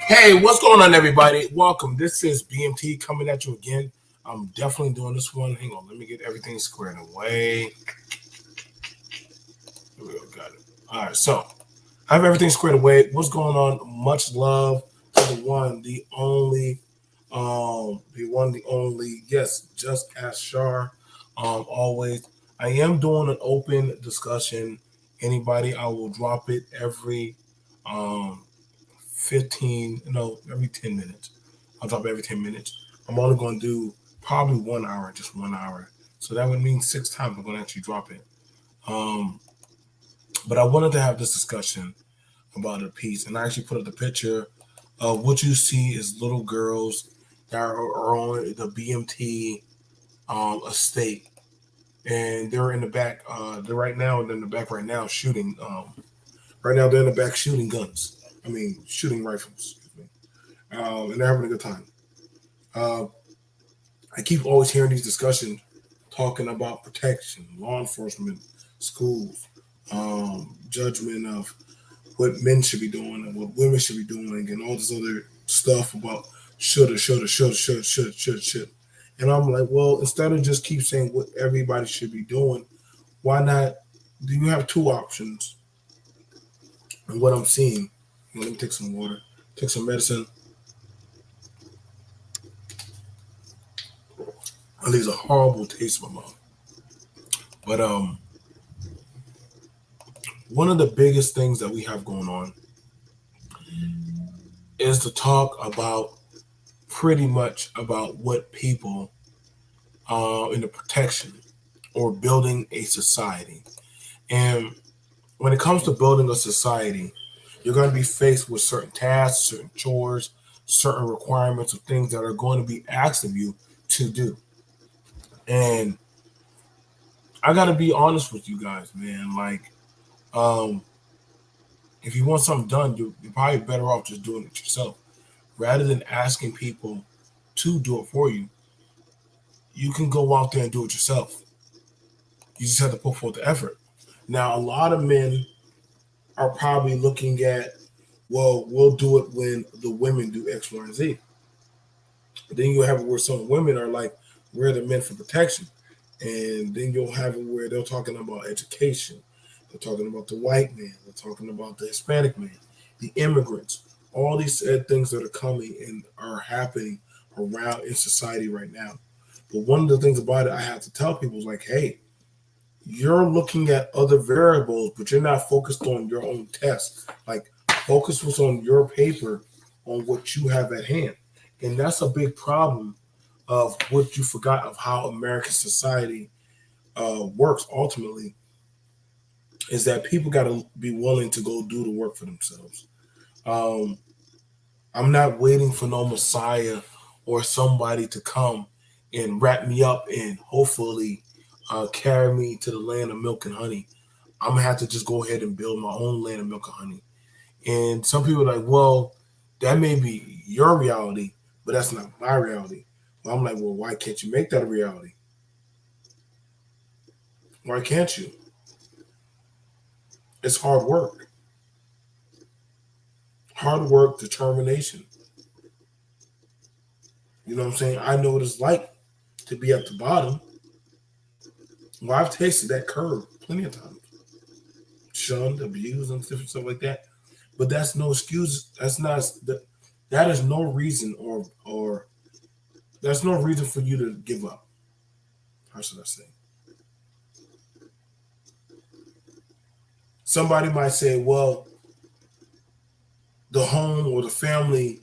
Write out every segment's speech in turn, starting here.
Hey, what's going on, everybody? Welcome. This is BMT coming at you again. I'm definitely doing this one. Hang on, let me get everything squared away. Here we go, got it. All right, so I have everything squared away. What's going on? Much love to the one, the only, the only. Yes, just ask Shar. Always. I am doing an open discussion. Anybody, I will drop it every 15, no, every 10 minutes. I'll drop it every 10 minutes. I'm only going to do probably 1 hour, just 1 hour. So that would mean 6 times I'm going to actually drop it. But I wanted to have this discussion about a piece. And I actually put up the picture of what you see is little girls that are on the BMT estate. And they're in the back. They're in the back right now shooting. Right now they're in the back shooting guns. I mean, shooting rifles. And they're having a good time. I keep always hearing these discussions talking about protection, law enforcement, schools, judgment of what men should be doing and what women should be doing, and all this other stuff about shoulda. And I'm like, well, instead of just keep saying what everybody should be doing, why not? Do you have two options? And what I'm seeing, let me take some water, take some medicine. It leaves a horrible taste in my mouth. But one of the biggest things that we have going on is to talk about pretty much about what people in the protection or building a society. And when it comes to building a society, you're going to be faced with certain tasks, certain chores, certain requirements of things that are going to be asked of you to do. And I got to be honest with you guys, man. Like, if you want something done, you're probably better off just doing it yourself. Rather than asking people to do it for you, you can go out there and do it yourself. You just have to put forth the effort. Now, a lot of men are probably looking at, well, we'll do it when the women do X, Y, and Z. But then you have it where some women are like, we're the men for protection. And then you'll have it where they're talking about education. They're talking about the white man. They're talking about the Hispanic man, the immigrants, all these things that are coming and are happening around in society right now. But one of the things about it I have to tell people is like, hey, you're looking at other variables, but you're not focused on your own test. Like, focus was on your paper, on what you have at hand. And that's a big problem of what you forgot of how American society works ultimately, is that people got to be willing to go do the work for themselves. Um, I'm not waiting for no Messiah or somebody to come and wrap me up and hopefully carry me to the land of milk and honey. I'm gonna have to just go ahead and build my own land of milk and honey. And some people are like, well, that may be your reality, but that's not my reality. Well, I'm like, well, why can't you make that a reality? Why can't you? It's hard work, determination. You know what I'm saying? I know what it's like to be at the bottom. Well, I've tasted that curve plenty of times, shunned, abused, and different stuff like that. But that's no excuse. That is no reason, or that's no reason for you to give up. How should I say? Somebody might say, well, the home or the family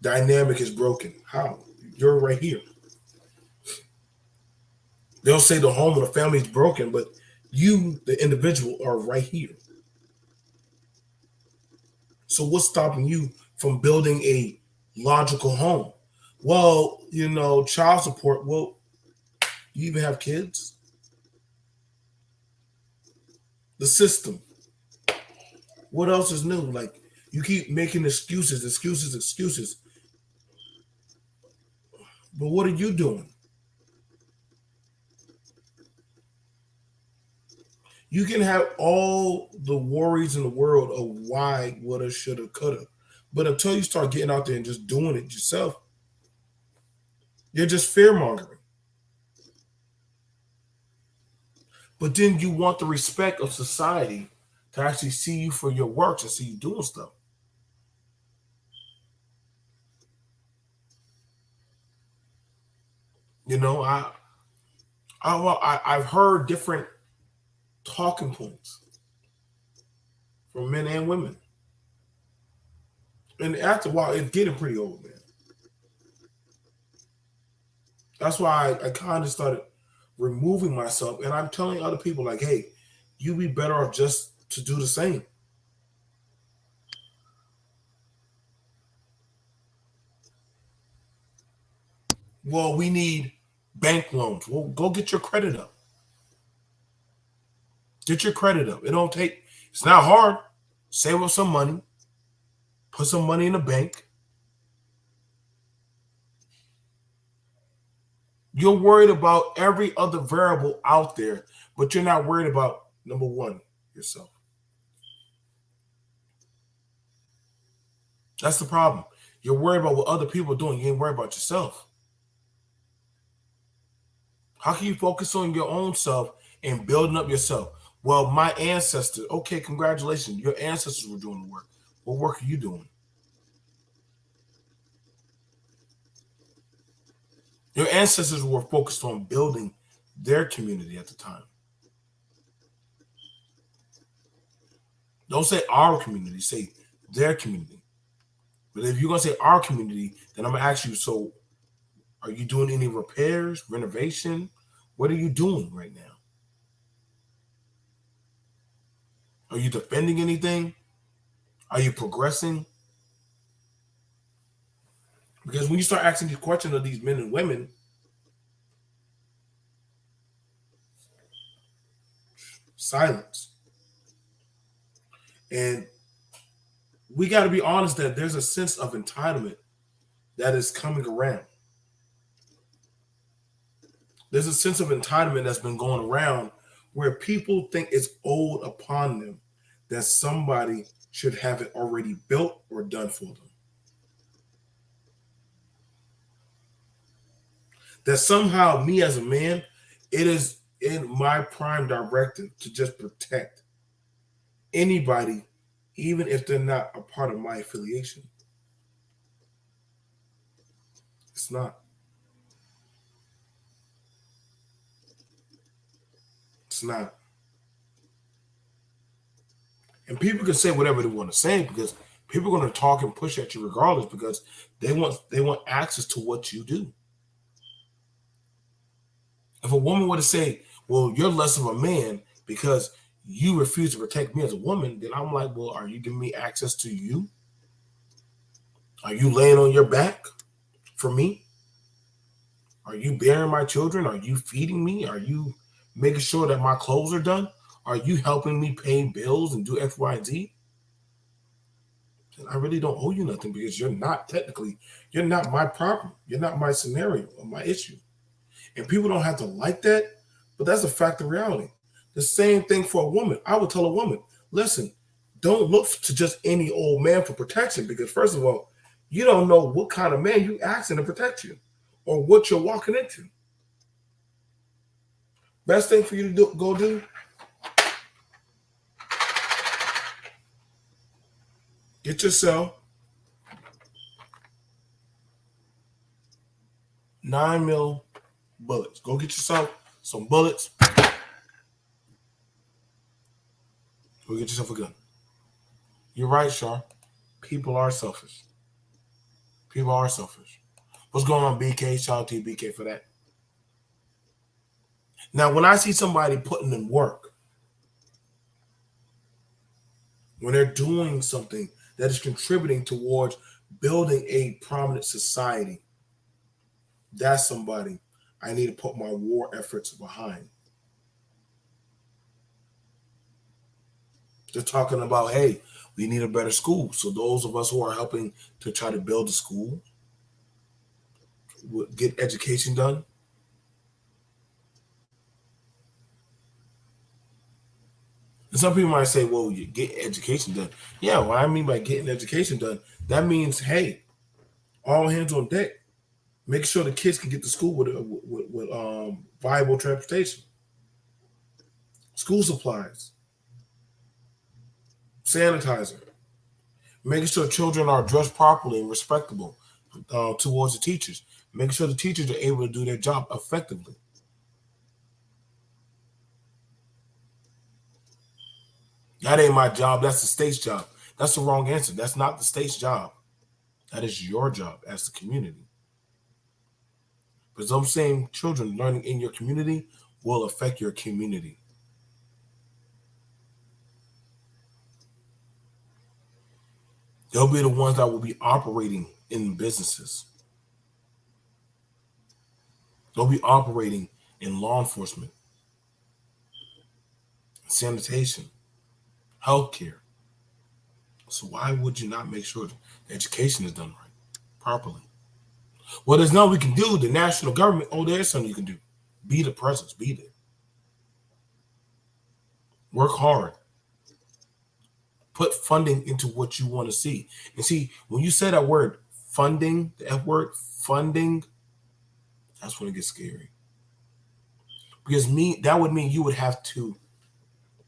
dynamic is broken. How? You're right here. They'll say the home or the family is broken, but you, the individual, are right here. So what's stopping you from building a logical home? Well, child support. Well, you even have kids? The system. What else is new? Like, you keep making excuses, excuses, excuses. But what are you doing? You can have all the worries in the world of why, woulda, shoulda, coulda. But until you start getting out there and just doing it yourself, you're just fear mongering. But then you want the respect of society to actually see you for your works and see you doing stuff. You know, I've heard different talking points from men and women, and after a while, it's getting pretty old, man. That's why I kind of started removing myself, and I'm telling other people like, hey, you be better off just to do the same. Well, we need bank loans. Well, go get your credit up. Get your credit up. It don't take. It's not hard. Save up some money. Put some money in the bank. You're worried about every other variable out there, but you're not worried about number one, yourself. That's the problem. You're worried about what other people are doing. You ain't worried about yourself. How can you focus on your own self and building up yourself? Well, my ancestors, okay, congratulations. Your ancestors were doing the work. What work are you doing? Your ancestors were focused on building their community at the time. Don't say our community, say their community. But if you're gonna say our community, then I'm gonna ask you, so are you doing any repairs, renovation? What are you doing right now? Are you defending anything? Are you progressing? Because when you start asking these questions of these men and women, silence. And we got to be honest that there's a sense of entitlement that is coming around. There's a sense of entitlement that's been going around where people think it's owed upon them that somebody should have it already built or done for them. That somehow, me as a man, it is in my prime directive to just protect anybody, even if they're not a part of my affiliation. It's not. It's not. And people can say whatever they want to say because people are going to talk and push at you regardless because they want access to what you do. If a woman were to say, "Well, you're less of a man because you refuse to protect me as a woman," then I'm like, "Well, are you giving me access to you? Are you laying on your back for me? Are you bearing my children? Are you feeding me? Are you making sure that my clothes are done? Are you helping me pay bills and do X, Y, and Z?" And I really don't owe you nothing because you're not my problem. You're not my scenario or my issue. And people don't have to like that, but that's a fact of reality. The same thing for a woman. I would tell a woman, listen, don't look to just any old man for protection because, first of all, you don't know what kind of man you asking to protect you or what you're walking into. Best thing for you to do, get yourself 9 mil bullets. Go get yourself some bullets. Go get yourself a gun. You're right, Shar. People are selfish. People are selfish. What's going on, BK? Shout out to you, BK, for that. Now, when I see somebody putting in work, when they're doing something that is contributing towards building a prominent society, that's somebody I need to put my war efforts behind. They're talking about, hey, we need a better school. So those of us who are helping to try to build a school, get education done. And some people might say, well, you get education done. Yeah, what I mean by getting education done, that means, hey, all hands on deck. Make sure the kids can get to school with viable transportation, school supplies, sanitizer, making sure children are dressed properly and respectable towards the teachers, making sure the teachers are able to do their job effectively. That ain't my job. That's the state's job. That's the wrong answer. That's not the state's job. That is your job as the community. Because I'm saying children learning in your community will affect your community. They'll be the ones that will be operating in businesses. They'll be operating in law enforcement, sanitation, healthcare. So why would you not make sure the education is done right, properly? Well, there's nothing we can do. The national government, oh, there's something you can do. Be the presence, be there. Work hard. Put funding into what you want to see. And see, when you say that word funding, the F word, funding, that's when it gets scary. Because that would mean you would have to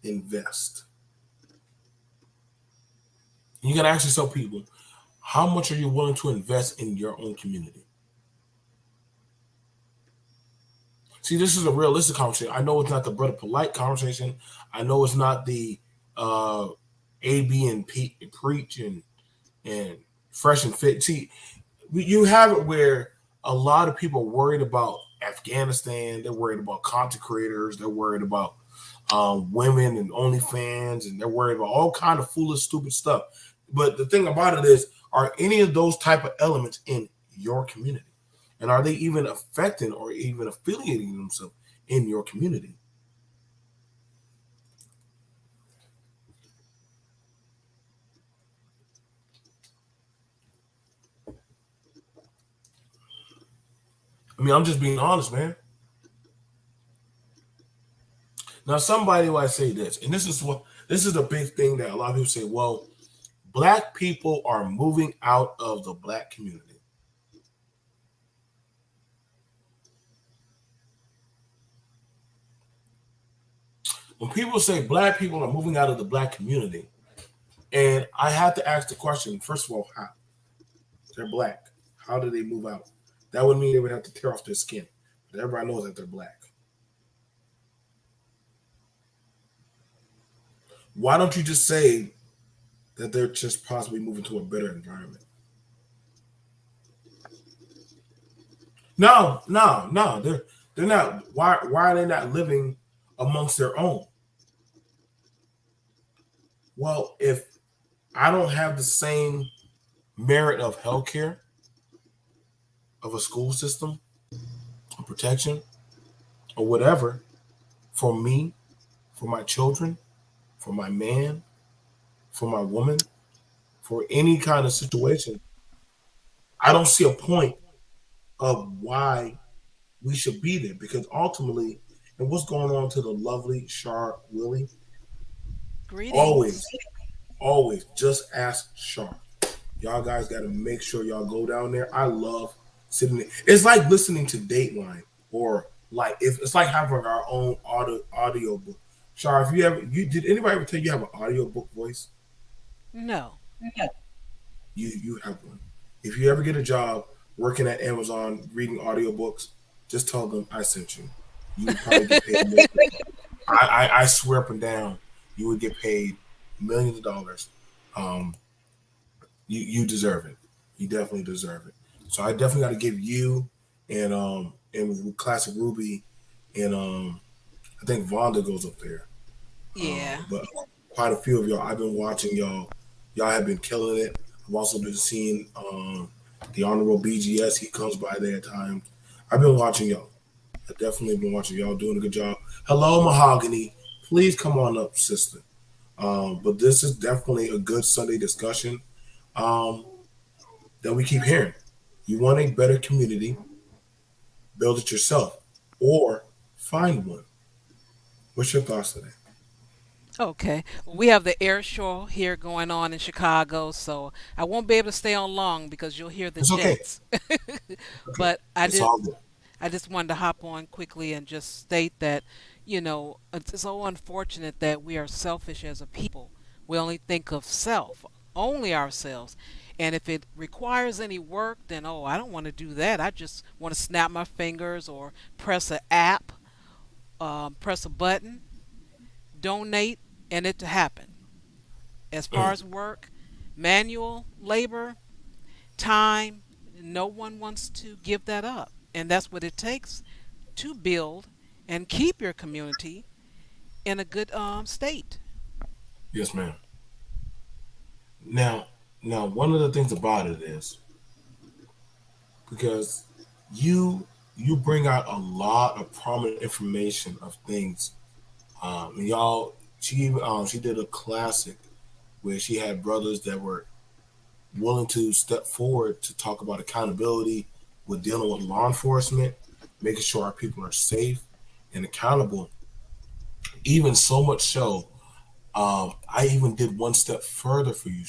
invest. You got to ask yourself, people, how much are you willing to invest in your own community? See, this is a realistic conversation. I know it's not the brother polite conversation. I know it's not the AB and preach and fresh and fit. See, you have it where a lot of people are worried about Afghanistan. They're worried about content creators. They're worried about women and OnlyFans, and they're worried about all kind of foolish, stupid stuff. But the thing about it is, are any of those type of elements in your community? And are they even affecting or even affiliating themselves in your community? I mean, I'm just being honest, man. Now, somebody might say this, and this is a big thing that a lot of people say. Well, black people are moving out of the black community. When people say black people are moving out of the black community, and I have to ask the question, first of all, how? They're black. How do they move out? That would mean they would have to tear off their skin. But everybody knows that they're black. Why don't you just say that they're just possibly moving to a better environment? No, no, no. They're not. Why are they not living amongst their own? Well, if I don't have the same merit of healthcare, of a school system, of protection, or whatever, for me, for my children, for my man, for my woman, for any kind of situation, I don't see a point of why we should be there because ultimately, and what's going on to the lovely Char Willie? Always, Greetings. always just ask Char. Y'all guys got to make sure y'all go down there. I love sitting there. It's like listening to Dateline or like if it's like having our own audio book. Char, if you ever you did anybody ever tell you have an audio book voice? No. You have one. If you ever get a job working at Amazon reading audiobooks, just tell them I sent you. You would probably get paid millions. I swear up and down, you would get paid millions of dollars. Um, you deserve it. You definitely deserve it. So I definitely got to give you and Classic Ruby and I think Vonda goes up there. Yeah. But quite a few of y'all, I've been watching y'all. Y'all have been killing it. I've also been seeing the Honorable BGS. He comes by there at times. I've been watching y'all. I definitely been watching y'all doing a good job. Hello, Mahogany. Please come on up, sister. But this is definitely a good Sunday discussion um, that we keep hearing. You want a better community, build it yourself, or find one. What's your thoughts today? Okay. We have the air show here going on in Chicago, so I won't be able to stay on long because you'll hear the It's okay. jets. Okay. But I It's did all good. I just wanted to hop on quickly and just state that, it's so unfortunate that we are selfish as a people. We only think of self, only ourselves. And if it requires any work, then I don't want to do that. I just want to snap my fingers or press an app, press a button, donate, and it to happen. As far Mm. as work, manual labor, time, no one wants to give that up. And that's what it takes to build and keep your community in a good state. Yes, ma'am. Now, now, one of the things about it is because you bring out a lot of prominent information of things. And y'all, she did a classic where she had brothers that were willing to step forward to talk about accountability with dealing with law enforcement, making sure our people are safe and accountable. Even so much so, I even did one step further for you,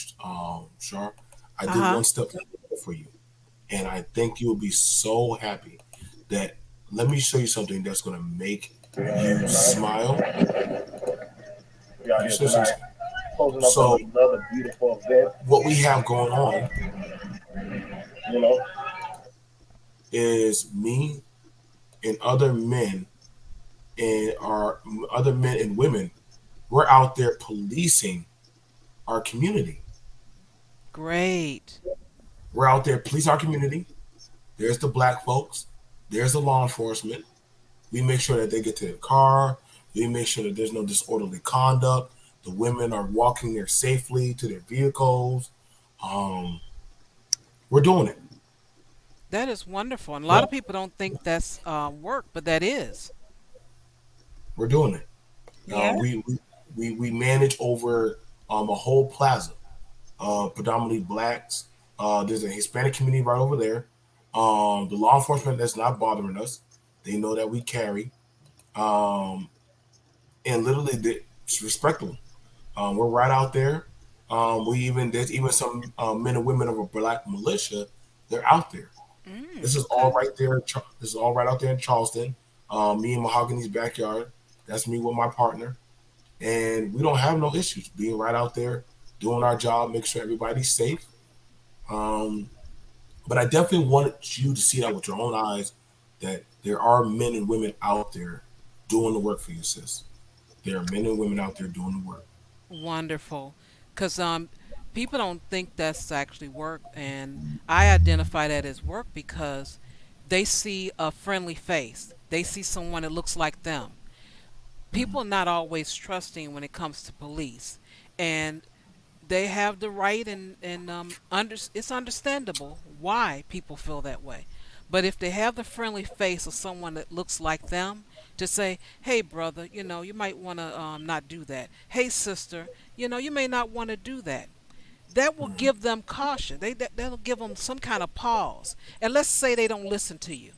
Sharp. I Uh did huh. one step further for you, and I think you'll be so happy that. Let me show you something that's going to make you smile. Let me show you something. So, what we have going on is me and other men and our other men and women. We're out there policing our community. Great. We're out there policing our community. There's the black folks. There's the law enforcement. We make sure that they get to their car. We make sure that there's no disorderly conduct. The women are walking there safely to their vehicles. Um, we're doing it. That is wonderful. And a lot Yeah, of people don't think that's work, but that is. we're doing it. Yeah. We manage over a whole plaza, predominantly blacks. There's a Hispanic community right over there. The law enforcement that's not bothering us. They know that we carry. Um, and literally it's respectable. We're right out there. There's even some men and women of a black militia. They're out there. This is all Okay. right there. This is all right out there in Charleston. Me and Mahogany's backyard. That's me with my partner, and we don't have no issues being right out there doing our job, make sure everybody's safe. Um, but I definitely wanted you to see that with your own eyes, that there are men and women out there doing the work for you, sis. There are men and women out there doing the work. Wonderful. Because people don't think that's actually work. And I identify that as work because they see a friendly face, they see someone that looks like them. People are not always trusting when it comes to police. And they have the right, and it's understandable why people feel that way. But if they have the friendly face of someone that looks like them to say, "Hey, brother, you might want to not do that. Hey, sister, you may not want to do that." That will give them caution. That'll give them some kind of pause. And let's say they don't listen to you.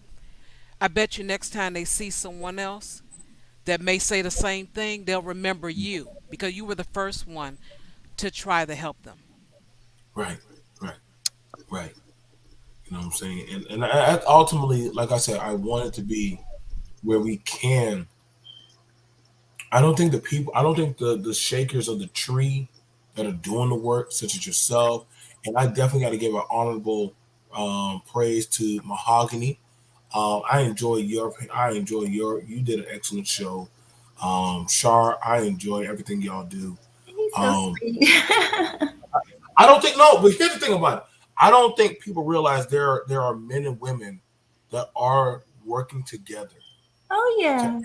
I bet you next time they see someone else that may say the same thing, they'll remember you because you were the first one to try to help them. Right, right, right. You know what I'm saying? And ultimately, like I said, I want it to be where we can. I don't think the shakers of the tree that are doing the work, such as yourself, and I definitely got to give an honorable praise to Mahogany. You did an excellent show. Shar, I enjoy everything y'all do. He's so Um, sweet. I don't think no, but here's the thing about it. I don't think people realize there are men and women that are working together Oh to yeah.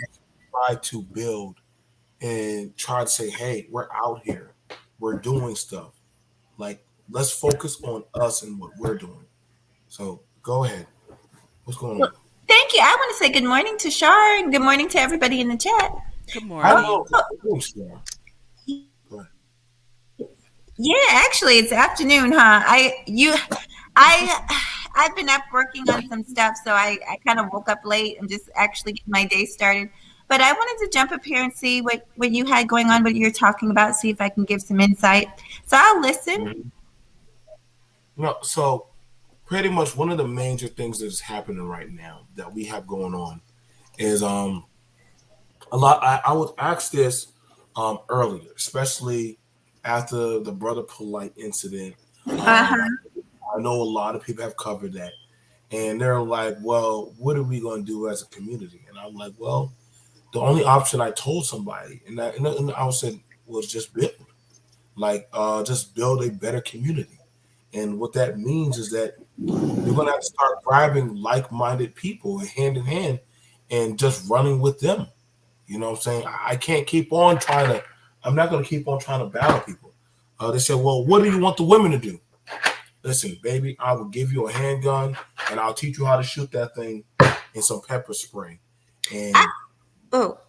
try to build and try to say, hey, we're out here, we're doing stuff. Like, let's focus on us and what we're doing. So go ahead. What's going Well, on? thank you. I want to say good morning to Shar and good morning to everybody in the chat. Good I Oh, morning. know. oh, Go ahead. yeah, actually, it's afternoon, huh? I've been up working on some stuff, so I kind of woke up late and just actually getting my day started. But I wanted to jump up here and see what you had going on, what you're talking about, see if I can give some insight. So I'll listen. Mhm. No, so pretty much one of the major things that's happening right now that we have going on is a lot. I was asked this earlier, especially after the brother polite incident. Um, Uh-huh. I know a lot of people have covered that, and they're like, "Well, what are we going to do as a community?" And I'm like, "Well, the only option I told somebody, and I said, was just build, just build a better community." And what that means is that you're going to have to start grabbing like-minded people hand in hand and just running with them. You know what I'm saying? I can't keep on trying to. I'm not going to keep on trying to battle people. They said, "Well, what do you want the women to do?" Listen, baby, I will give you a handgun and I'll teach you how to shoot that thing in some pepper spray. I, And oh,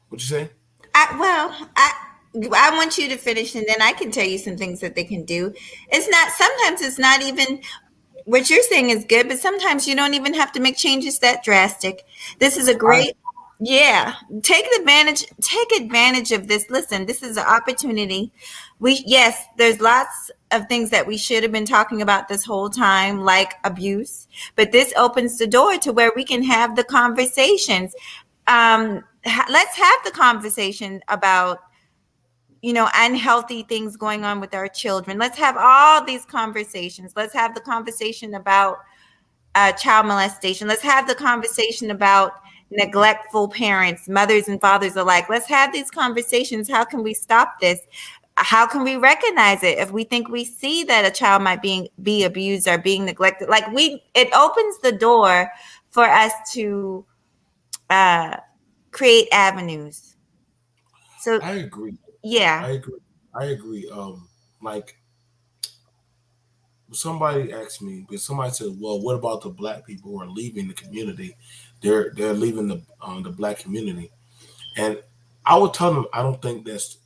what you say? I want you to finish, and then I can tell you some things that they can do. It's not. Sometimes it's not even what you're saying is good, but sometimes you don't even have to make changes that drastic. This is a I great, yeah. Take advantage of this. Listen, this is an opportunity. Yes, there's lots of things that we should have been talking about this whole time, like abuse, but this opens the door to where we can have the conversations. Let's have the conversation about unhealthy things going on with our children. Let's have all these conversations. Let's have the conversation about child molestation. Let's have the conversation about neglectful parents, mothers and fathers alike. Let's have these conversations. How can we stop this? How can we recognize it if we think we see that a child might be abused or being neglected? It opens the door for us to uh, create avenues. So I agree. yeah. I agree. I agree. Like somebody asked me, because somebody said, "Well, what about the black people who are leaving the community? They're leaving the black community." And I would tell them, I don't think that's.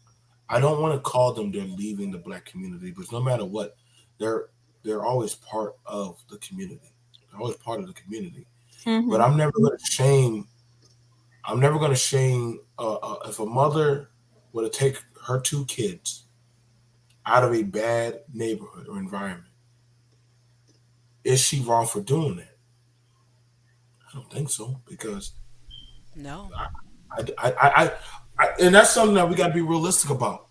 I don't want to call them they're leaving the black community, because no matter what, they're they're always part of the community. They're always part of the community. But Hmm. I'm never going to shame. I'm never going to shame if a mother were to take her two kids out of a bad neighborhood or environment. Is she wrong for doing that? I don't think so because No. I, I, I, and that's something that we got to be realistic about.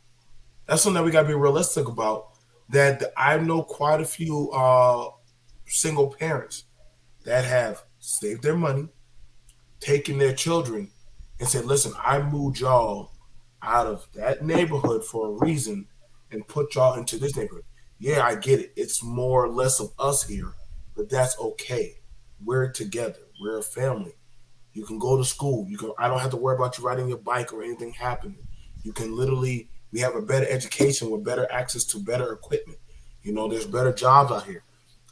That's something that we got to be realistic about. That I know quite a few single parents that have saved their money, taken their children, and said, "Listen, I moved y'all out of that neighborhood for a reason, and put y'all into this neighborhood. Yeah, I get it. It's more or less of us here, but that's okay. We're together. We're a family. You can go to school. You can. I don't have to worry about you riding your bike or anything happening. You can literally. We have a better education with better access to better equipment. There's better jobs out here.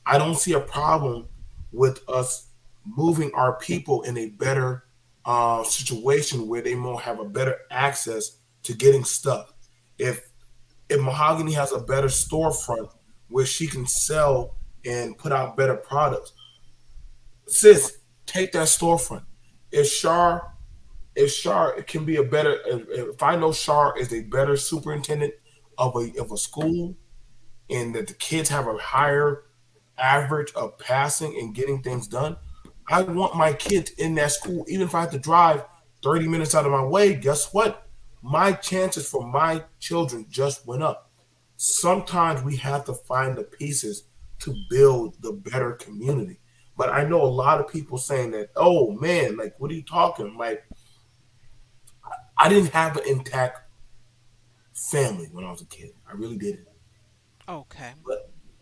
I don't see a problem with us moving our people in a better situation where they will have a better access to getting stuff. If if Mahogany has a better storefront where she can sell and put out better products, sis, take that storefront. If Shar, if Shar can be a better, if I know Shar is a better superintendent of a school, and that the kids have a higher average of passing and getting things done, I want my kids in that school, even if I have to drive 30 minutes out of my way. Guess what? My chances for my children just went up. Sometimes we have to find the pieces to build the better community. But I know a lot of people saying that, oh man, like, what are you talking? Like, I didn't have an intact family when I was a kid. I really didn't. Okay.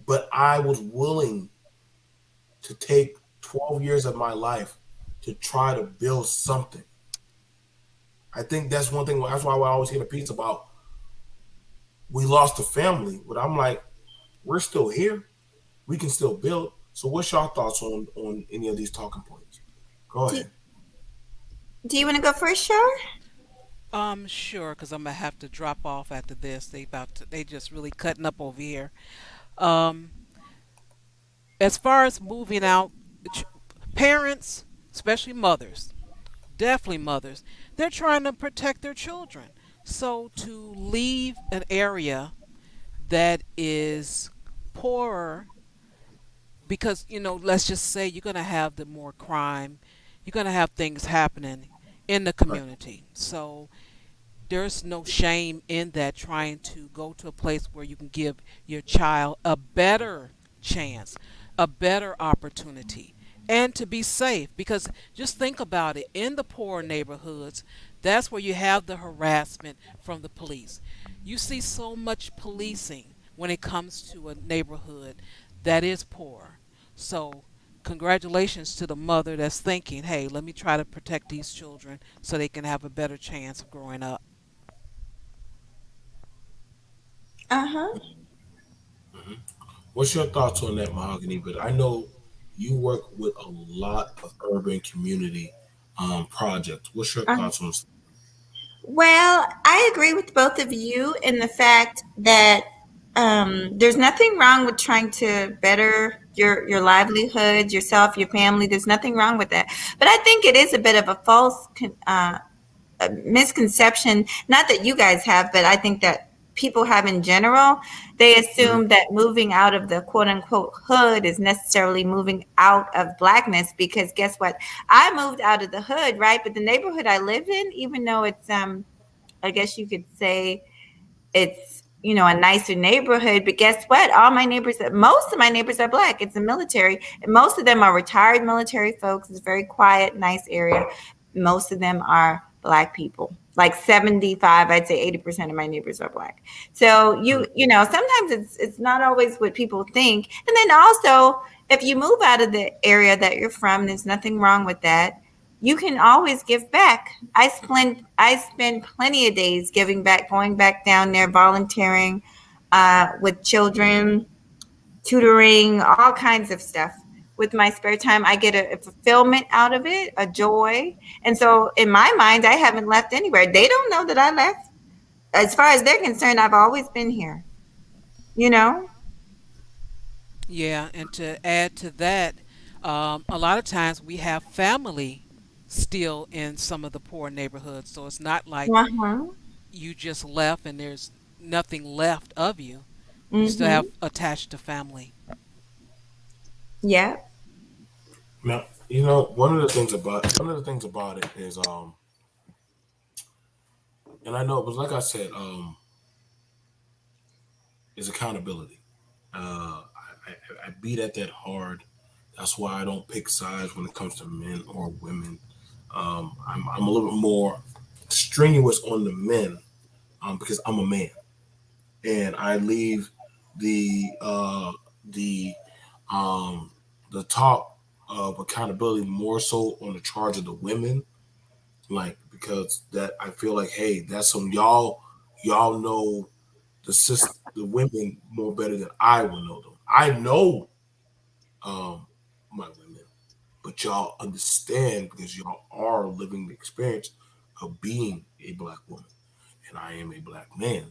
But I was willing to take 12 years of my life to try to build something. I think that's one thing. That's why I always hear the piece about we lost a family. But I'm like, we're still here. We can still build. So, what's your thoughts on any of these talking points? Go Do, ahead. do you want to go first, Shar? Sure, because I'm gonna have to drop off after this. They just really cutting up over here. Um, as far as moving out, ch- parents, especially mothers, definitely mothers, they're trying to protect their children. So to leave an area that is poorer, because let's just say you're going to have the more crime, you're going to have things happening in the Right. community. So there's no shame in that, trying to go to a place where you can give your child a better chance, a better opportunity, and to be safe. Because just think about it, in the poor neighborhoods, that's where you have the harassment from the police. You see so much policing when it comes to a neighborhood that is poor. So congratulations to the mother that's thinking, hey, let me try to protect these children so they can have a better chance of growing up. Uh huh. hmm What's your thoughts on that, Mahogany? But I know you work with a lot of urban community projects. What's your thoughts on? Well, I agree with both of you in the fact that there's nothing wrong with trying to better your livelihood, yourself, your family. There's nothing wrong with that. But I think it is a bit of a false a misconception. Not that you guys have, but I think that people have in general. They Mhm. assume that moving out of the quote unquote hood is necessarily moving out of blackness. Because guess what? I moved out of the hood, right? But the neighborhood I live in, even though it's I guess you could say it's a nicer neighborhood, but guess what, all my neighbors, most of my neighbors are black. It's a military, and most of them are retired military folks. It's a very quiet, nice area. Most of them are black people, like 75, I'd say 80% of my neighbors are black. So sometimes it's not always what people think. And then also, if you move out of the area that you're from, there's nothing wrong with that. You can always give back. I spend plenty of days giving back, going back down there, volunteering with children, tutoring, all kinds of stuff. With my spare time, I get a fulfillment out of it, a joy. And so, in my mind, I haven't left anywhere. They don't know that I left. As far as they're concerned, I've always been here. You know? Yeah, and to add to that, a lot of times we have family still in some of the poor neighborhoods. So it's not like Uh-huh. you just left and there's nothing left of you. You still Mm-hmm. have attached to family. Yeah. Now, one of the things about it is, and I know it was like I said, is accountability. I beat at that hard. That's why I don't pick sides when it comes to men or women. I'm a little bit more strenuous on the men, because I'm a man, and I leave the uh, the um, the talk of accountability more so on the charge of the women, like, because that I feel like, hey, that's some y'all know the women more better than I will know them. I know my women, but y'all understand because y'all are living the experience of being a black woman, and I am a black man,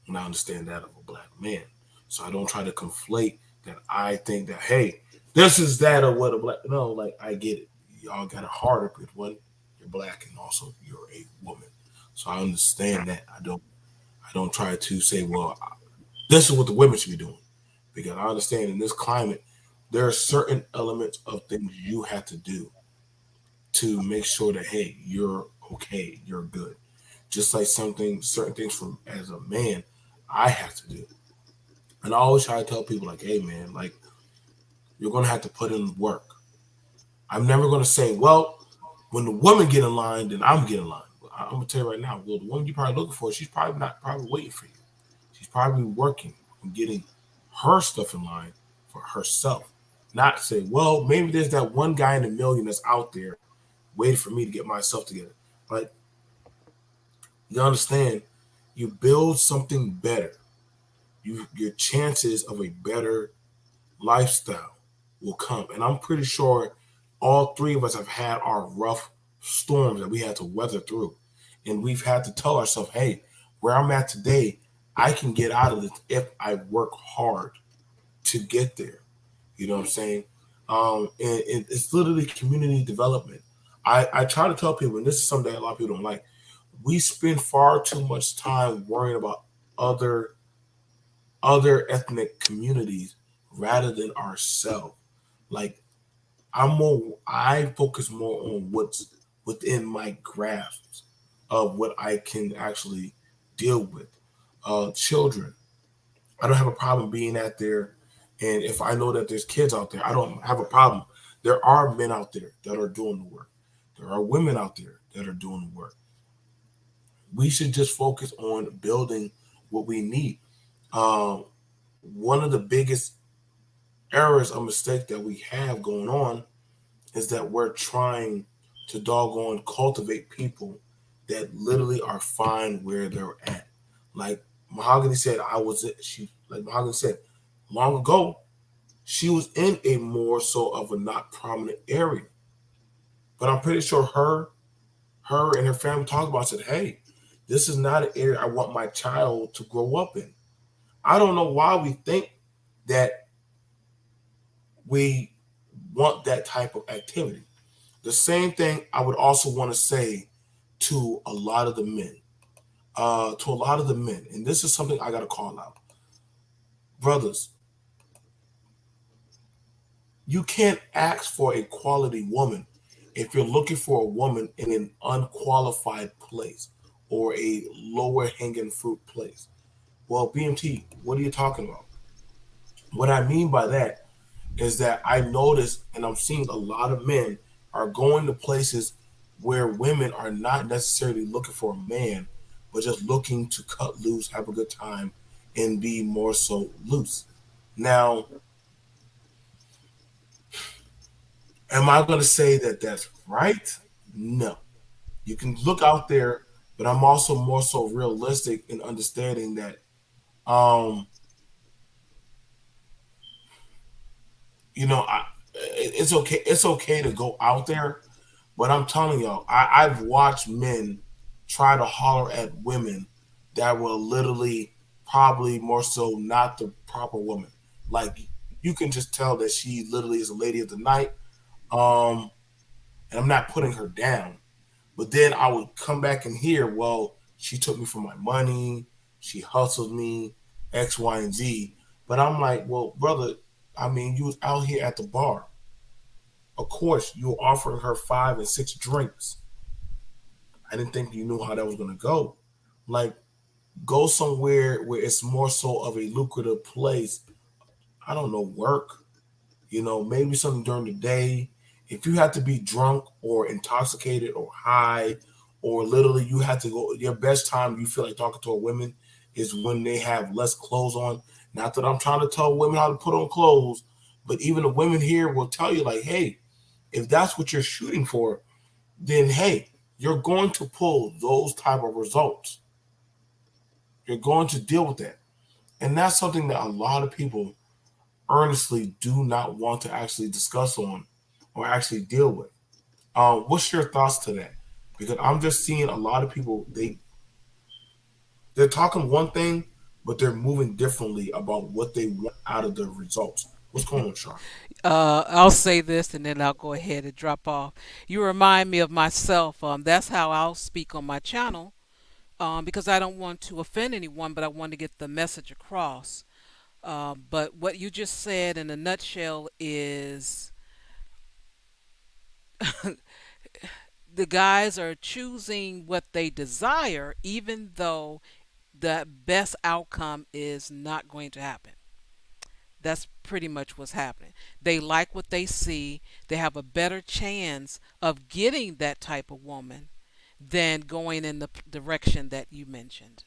and I understand that of a black man. So I don't try to conflate that. I think that, hey, this is that or what a black, no, like, I get it. Y'all got it harder because one, you're black, and also you're a woman. So I understand that. I don't try to say, well, this is what the women should be doing, because I understand in this climate there are certain elements of things you have to do to make sure that, hey, you're okay, you're good. Just like certain things from as a man, I have to do. And I always try to tell people, like, hey man, like, you're gonna have to put in work. I'm never gonna say, well, when the woman get in line, then I'm getting in line. I'm gonna tell you right now, well, the woman you're probably looking for, she's probably not probably waiting for you. She's probably working and getting her stuff in line for herself. Not say, well, maybe there's that one guy in a million that's out there waiting for me to get myself together. Like, you understand, you build something better. Your chances of a better lifestyle will come. And I'm pretty sure all three of us have had our rough storms that we had to weather through. And we've had to tell ourselves, hey, where I'm at today, I can get out of this if I work hard to get there. You know what I'm saying? And it's literally community development. I try to tell people, and this is something that a lot of people don't like, we spend far too much time worrying about other ethnic communities rather than ourselves. Like, I focus more on what's within my grasp of what I can actually deal with. Children, I don't have a problem being out there, and if I know that there's kids out there, I don't have a problem. There are men out there that are doing the work. There are women out there that are doing the work. We should just focus on building what we need. Um, One of the biggest errors or mistake that we have going on is that we're trying to doggone cultivate people that literally are fine where they're at. Like Mahogany said, like Mahogany said, long ago, she was in a more so of a not prominent area. But I'm pretty sure her and her family talked about, said, hey, this is not an area I want my child to grow up in. I don't know why we think that we want that type of activity. The same thing I would also want to say to a lot of the men. To a lot of the men, and this is something I got to call out. Brothers, you can't ask for a quality woman if you're looking for a woman in an unqualified place or a lower hanging fruit place. Well, BMT, what are you talking about? What I mean by that is that I notice and I'm seeing a lot of men are going to places where women are not necessarily looking for a man, but just looking to cut loose, have a good time, and be more so loose. Now, am I going to say that that's right? No. You can look out there, but I'm also more so realistic in understanding that, um, it's okay. It's okay to go out there, but I'm telling y'all, I've watched men try to holler at women that were literally probably more so not the proper woman. Like, you can just tell that she literally is a lady of the night. Um, And I'm not putting her down. But then I would come back and hear, well, she took me for my money, she hustled me, X, Y, and Z. But I'm like, well, brother, I mean, you was out here at the bar. Of course, you were offering her 5 and 6 drinks. I didn't think you knew how that was gonna go. Like, go somewhere where it's more so of a lucrative place. I don't know, work, maybe something during the day. If you have to be drunk or intoxicated or high, or literally you have to go, your best time you feel like talking to a woman is when they have less clothes on. Not that I'm trying to tell women how to put on clothes, but even the women here will tell you, like, hey, if that's what you're shooting for, then hey, you're going to pull those type of results. You're going to deal with that. And that's something that a lot of people earnestly do not want to actually discuss on or actually deal with. What's your thoughts to that? Because I'm just seeing a lot of people, they're talking one thing, but they're moving differently about what they want out of the results. What's going on, Sean? I'll say this and then I'll go ahead and drop off. You remind me of myself. That's how I'll speak on my channel, because I don't want to offend anyone, but I want to get the message across. But what you just said in a nutshell is the guys are choosing what they desire, even though the best outcome is not going to happen. That's pretty much what's happening. They like what they see. They have a better chance of getting that type of woman than going in the direction that you mentioned.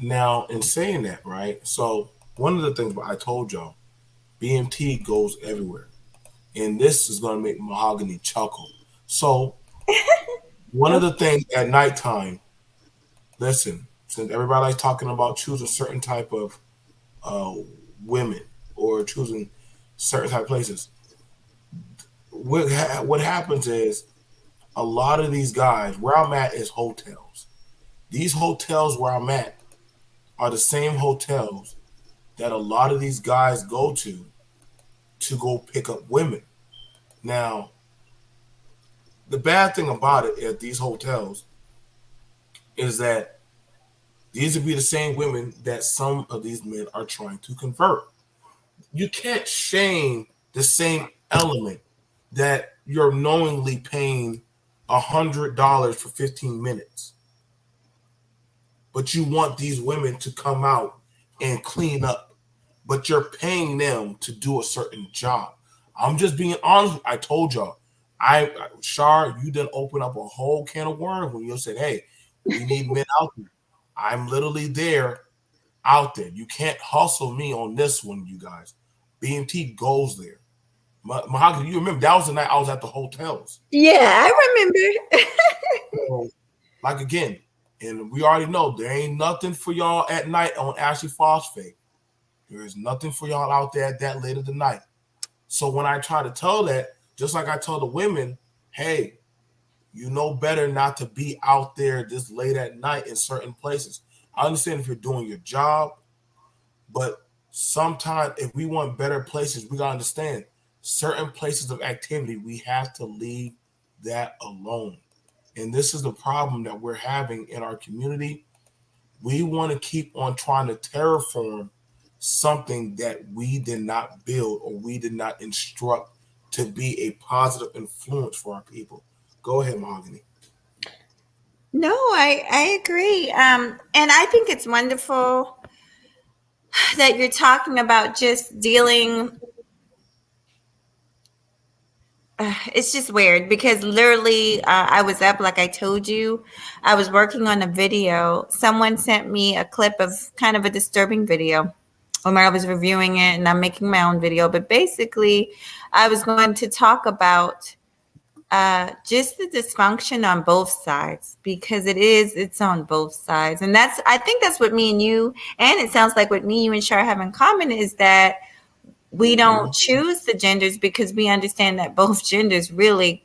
Now, in saying that, right? So, one of the things I told y'all, BMT goes everywhere. And this is going to make Mahogany chuckle. So, one of the things at nighttime, listen, since everybody's talking about choosing certain type of uh, women or choosing certain type of places, what happens is a lot of these guys, where I'm at is hotels. These hotels where I'm at are the same hotels that a lot of these guys go to go pick up women. Now, the bad thing about it at these hotels is that these would be the same women that some of these men are trying to convert. You can't shame the same element that you're knowingly paying $100 for 15 minutes, but you want these women to come out and clean up, but you're paying them to do a certain job. I'm just being honest. I told y'all, Shar, you didn't open up a whole can of worms when you said, hey, we need men out there. I'm literally there, out there. You can't hustle me on this one, you guys. BMT goes there. Mahogany, you remember that was the night I was at the hotels. Yeah, I remember. So, like again, and we already know there ain't nothing for y'all at night on Ashley Phosphate. There is nothing for y'all out there at that late of the night. So when I try to tell that, just like I tell the women, hey, you know better not to be out there this late at night in certain places. I understand if you're doing your job, but sometimes if we want better places, we gotta understand certain places of activity, we have to leave that alone. And this is the problem that we're having in our community. We want to keep on trying to terraform something that we did not build or we did not instruct to be a positive influence for our people. Go ahead, Mahogany. No, I agree. And I think it's wonderful that you're talking about just dealing. It's just weird because literally I was up, like I told you, I was working on a video. Someone sent me a clip of kind of a disturbing video when I was reviewing it, and I'm making my own video. But basically, I was going to talk about just the dysfunction on both sides, because it's on both sides. And I think that's what me and you, and it sounds like what me, you, and Shar have in common is that we don't choose the genders because we understand that both genders really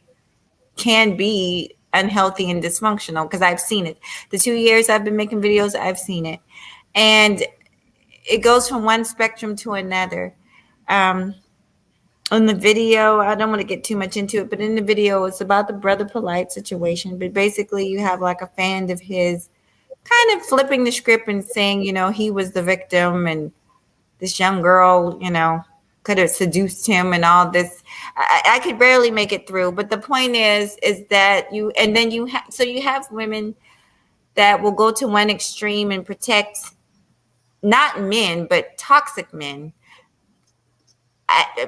can be unhealthy and dysfunctional, because I've seen it. The 2 years I've been making videos, I've seen it. And it goes from one spectrum to another. Um, On the video, I don't want to get too much into it, but in the video, it's about the Brother Polite situation. But basically, you have like a fan of his kind of flipping the script and saying, he was the victim and this young girl, could have seduced him and all this. I could barely make it through. But the point is that and then you have women that will go to one extreme and protect not men, but toxic men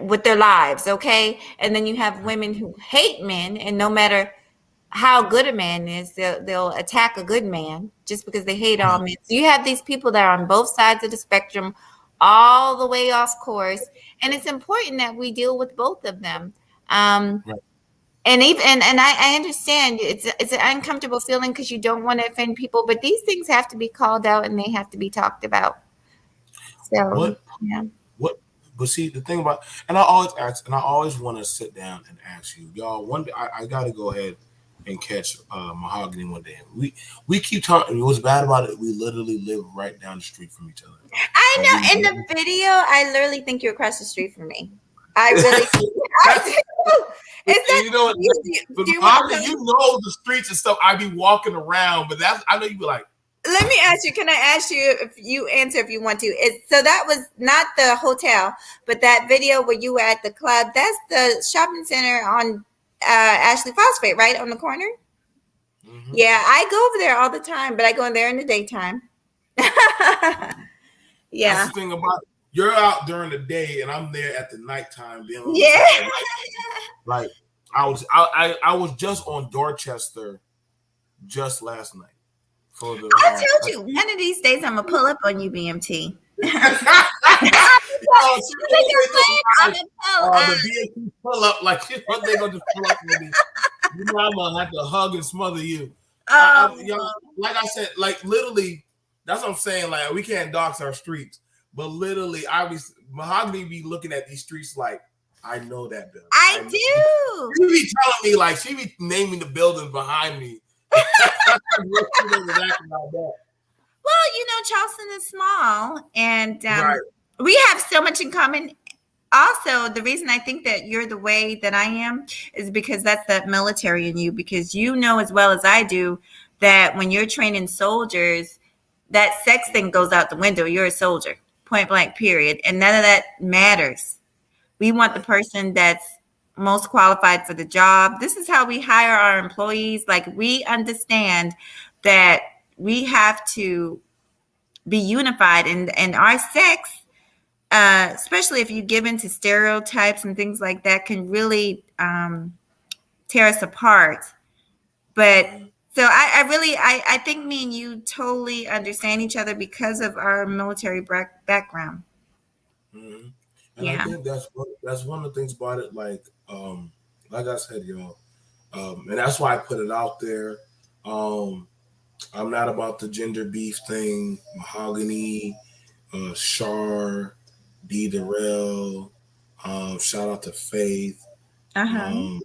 with their lives, okay? And then you have women who hate men, and no matter how good a man is, they'll attack a good man just because they hate all men. So you have these people that are on both sides of the spectrum, all the way off course, and it's important that we deal with both of them. Right. And I understand it's an uncomfortable feeling because you don't want to offend people, but these things have to be called out and they have to be talked about. So yeah. But see, the thing about, and I always ask, and I always want to sit down and ask you, y'all. One day, I got to go ahead and catch Mahogany one day. We keep talking. What's bad about it? We literally live right down the street from each other. I know. In the video, I literally think you're across the street from me. I really do. Mahogany, you know the streets and stuff. I be walking around, but I know you be like. Let me ask you, can I ask you if you answer if you want to? So that was not the hotel, but that video where you were at the club, that's the shopping center on Ashley Phosphate, right? On the corner? Mm-hmm. Yeah, I go over there all the time, but I go in there in the daytime. Yeah. That's the thing about it. You're out during the day and I'm there at the nighttime. Yeah. Like I was just on Dorchester just last night. I told you, one of these days I'm gonna pull up on you, BMT. The BMT pull up like they gonna just pull up with me. I'm gonna have to hug and smother you. Like I said, like literally, that's what I'm saying. Like we can't dox our streets, but literally, Mahogany be looking at these streets like I know that building. I do. She be telling me like she be naming the buildings behind me. Well, Charleston is small, and we have so much in common. Also, the reason I think that you're the way that I am is because that's that military in you, because you know as well as I do that when you're training soldiers, that sex thing goes out the window. You're a soldier, point blank, period. And none of that matters. We want the person that's most qualified for the job. This is how we hire our employees. Like, we understand that we have to be unified, and our sex, especially if you give into stereotypes and things like that, can really tear us apart. But so I think me and you totally understand each other because of our military background. Mm-hmm. And I think that's one of the things about it. Like I said, y'all, and that's why I put it out there. I'm not about the gender beef thing. Mahogany, Shar, D. Darrell, shout out to Faith. You know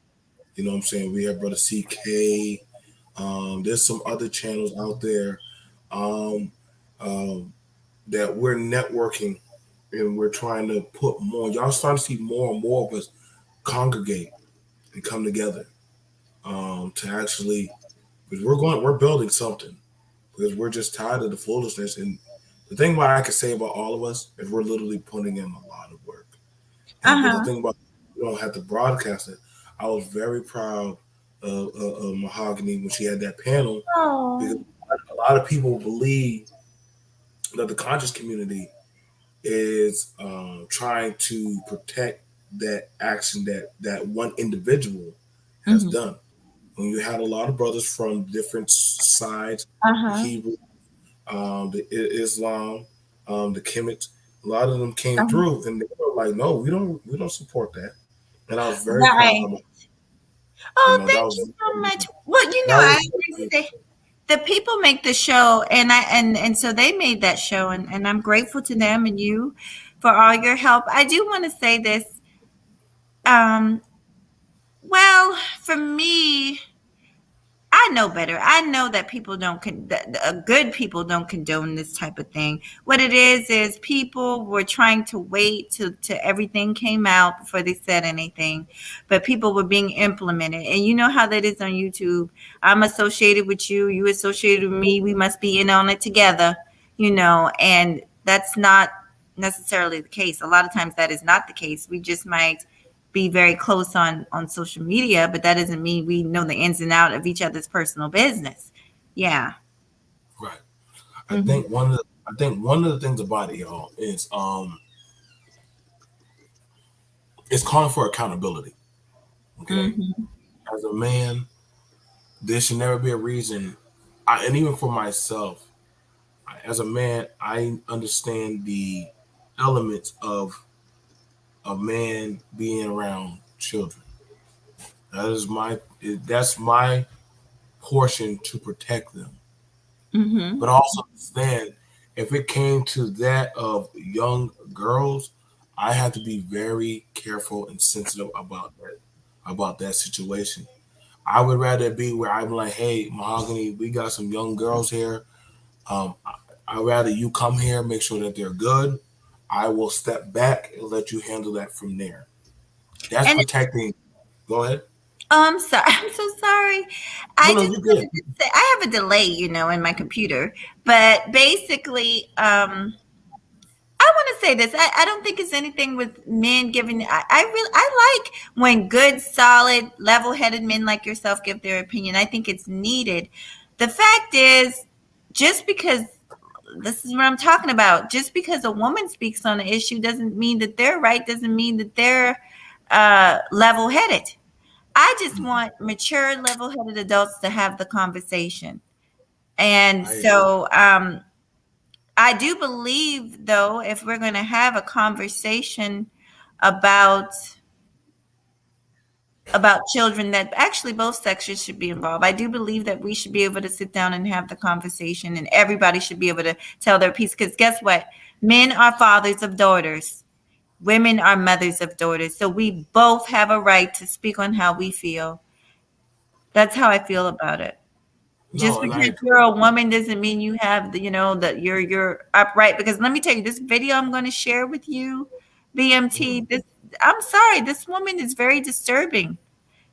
what I'm saying? We have Brother CK. There's some other channels out there that we're networking, and we're trying to put more. Y'all starting to see more and more of us congregate and come together to actually, because we're building something, because we're just tired of the foolishness. And the thing what I can say about all of us is we're literally putting in a lot of work. And the thing about, you don't have to broadcast it. I was very proud of Mahogany when she had that panel. Aww. Because a lot of people believe that the conscious community is trying to protect that action that one individual has done. When you had a lot of brothers from different sides, the Hebrew, the Islam, the Kemet, a lot of them came through, and they were like, "No, we don't support that." And I was very proud of it. Oh, thank you so much. Well, I always say the people make the show, and so they made that show, and I'm grateful to them and you for all your help. I do want to say this. Well, for me, I know better. I know that people don't good people don't condone this type of thing. What it is people were trying to wait till everything came out before they said anything, but people were being implemented. And you know how that is on YouTube. I'm associated with you. You associated with me. We must be in on it together. And that's not necessarily the case. A lot of times that is not the case. We just might be very close on social media, but that doesn't mean we know the ins and out of each other's personal business. Yeah. Right. I think one of the things about it, y'all, is it's calling for accountability. Okay. As a man, there should never be a reason, and even for myself, as a man, I understand the elements of a man being around children. That's my portion to protect them. But also understand, if it came to that of young girls, I have to be very careful and sensitive about that situation. I would rather be where I'm like, hey, Mahogany, we got some young girls here. I'd rather you come here, make sure that they're good. I will step back and let you handle that from there. That's protecting. Go ahead. I'm sorry. I'm so sorry. You good. I have a delay, in my computer. But basically, I want to say this. I don't think it's anything with men giving. I like when good, solid, level-headed men like yourself give their opinion. I think it's needed. The fact is, just because this is what I'm talking about, just because a woman speaks on an issue doesn't mean that they're right. Doesn't mean that they're level-headed. I just want mature, level-headed adults to have the conversation. And so I do believe, though, if we're going to have a conversation about children, that actually both sexes should be involved. I do believe that we should be able to sit down and have the conversation, and everybody should be able to tell their piece. Because guess what? Men are fathers of daughters. Women are mothers of daughters. So we both have a right to speak on how we feel. That's how I feel about it. Just because you're a woman doesn't mean you have that you're upright. Because let me tell you, this video I'm going to share with you, BMT, I'm sorry, this woman is very disturbing.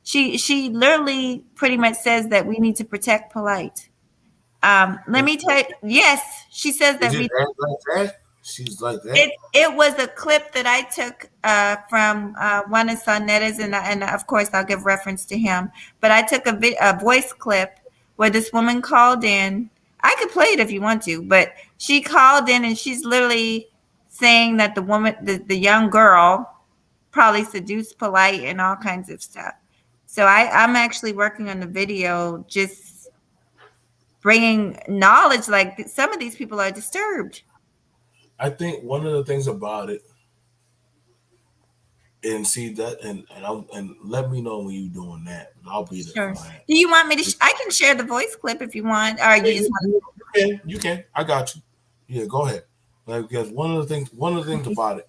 She literally pretty much says that we need to protect Polite. Let me tell you, yes, she says that She's like that. It was a clip that I took from one of Sonetta's, and of course I'll give reference to him. But I took a voice clip where this woman called in. I could play it if you want to, but she called in and she's literally saying that the woman, the young girl, probably seduced Polite and all kinds of stuff. So I'm actually working on the video, just bringing knowledge. Like, some of these people are disturbed. I think one of the things about it, and see that, and let me know when you're doing that. I'll be there. Sure. Do you want me to? I can share the voice clip if you want, or you just want. You can. I got you. Yeah, go ahead. Because one of the things about it,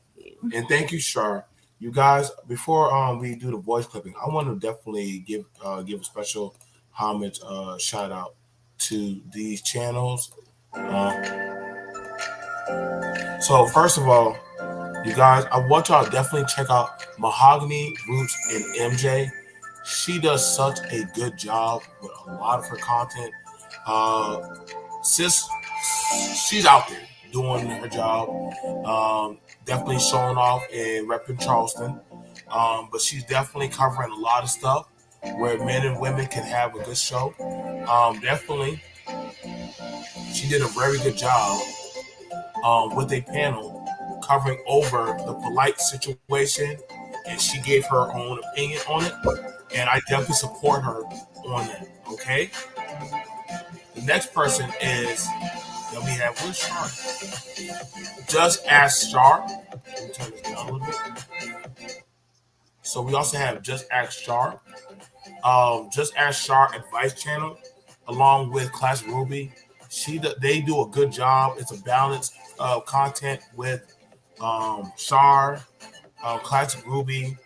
and thank you, Shar. You guys, before we do the voice clipping, I want to definitely give a special homage, shout out to these channels. So first of all, you guys, I want y'all to definitely check out Mahogany, Roots, and MJ. She does such a good job with a lot of her content. Sis, she's out there doing her job. Definitely showing off and repping Charleston. But she's definitely covering a lot of stuff where men and women can have a good show. Definitely, she did a very good job with a panel covering over the Polite situation, and she gave her own opinion on it, and I definitely support her on that. Okay, the next person is that we have with Shar. Just Ask Shar. Let me turn this down a little bit. So we also have Just Ask Shar. Just Ask Shar Advice Channel, along with Classic Ruby. They do a good job. It's a balance of content with Shar, Classic Ruby,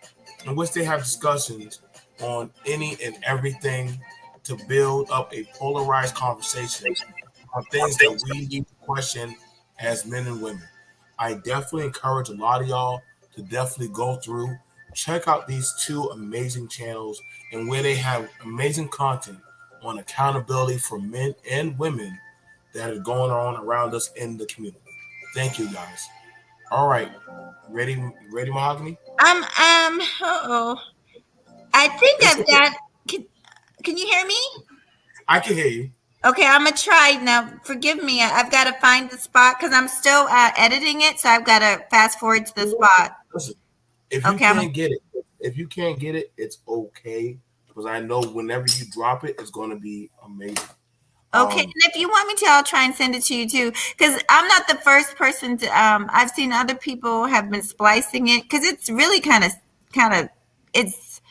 in which they have discussions on any and everything to build up a polarized conversation on things that we need to question as men and women. I definitely encourage a lot of y'all to definitely go through, check out these two amazing channels and where they have amazing content on accountability for men and women that are going on around us in the community. Thank you guys. All right. Ready, Mahogany? Uh-oh. I think It's I've okay. got, can you hear me? I can hear you. Okay, I'm gonna try now. Forgive me. I've got to find the spot because I'm still editing it, so I've got to fast forward to the spot. Listen, if you Okay, can't get it, it's okay. Because I know whenever you drop it, it's going to be amazing. Okay, and if you want me to, I'll try and send it to you too. Because I'm not the first person to. I've seen other people have been splicing it because it's really kind of. It's.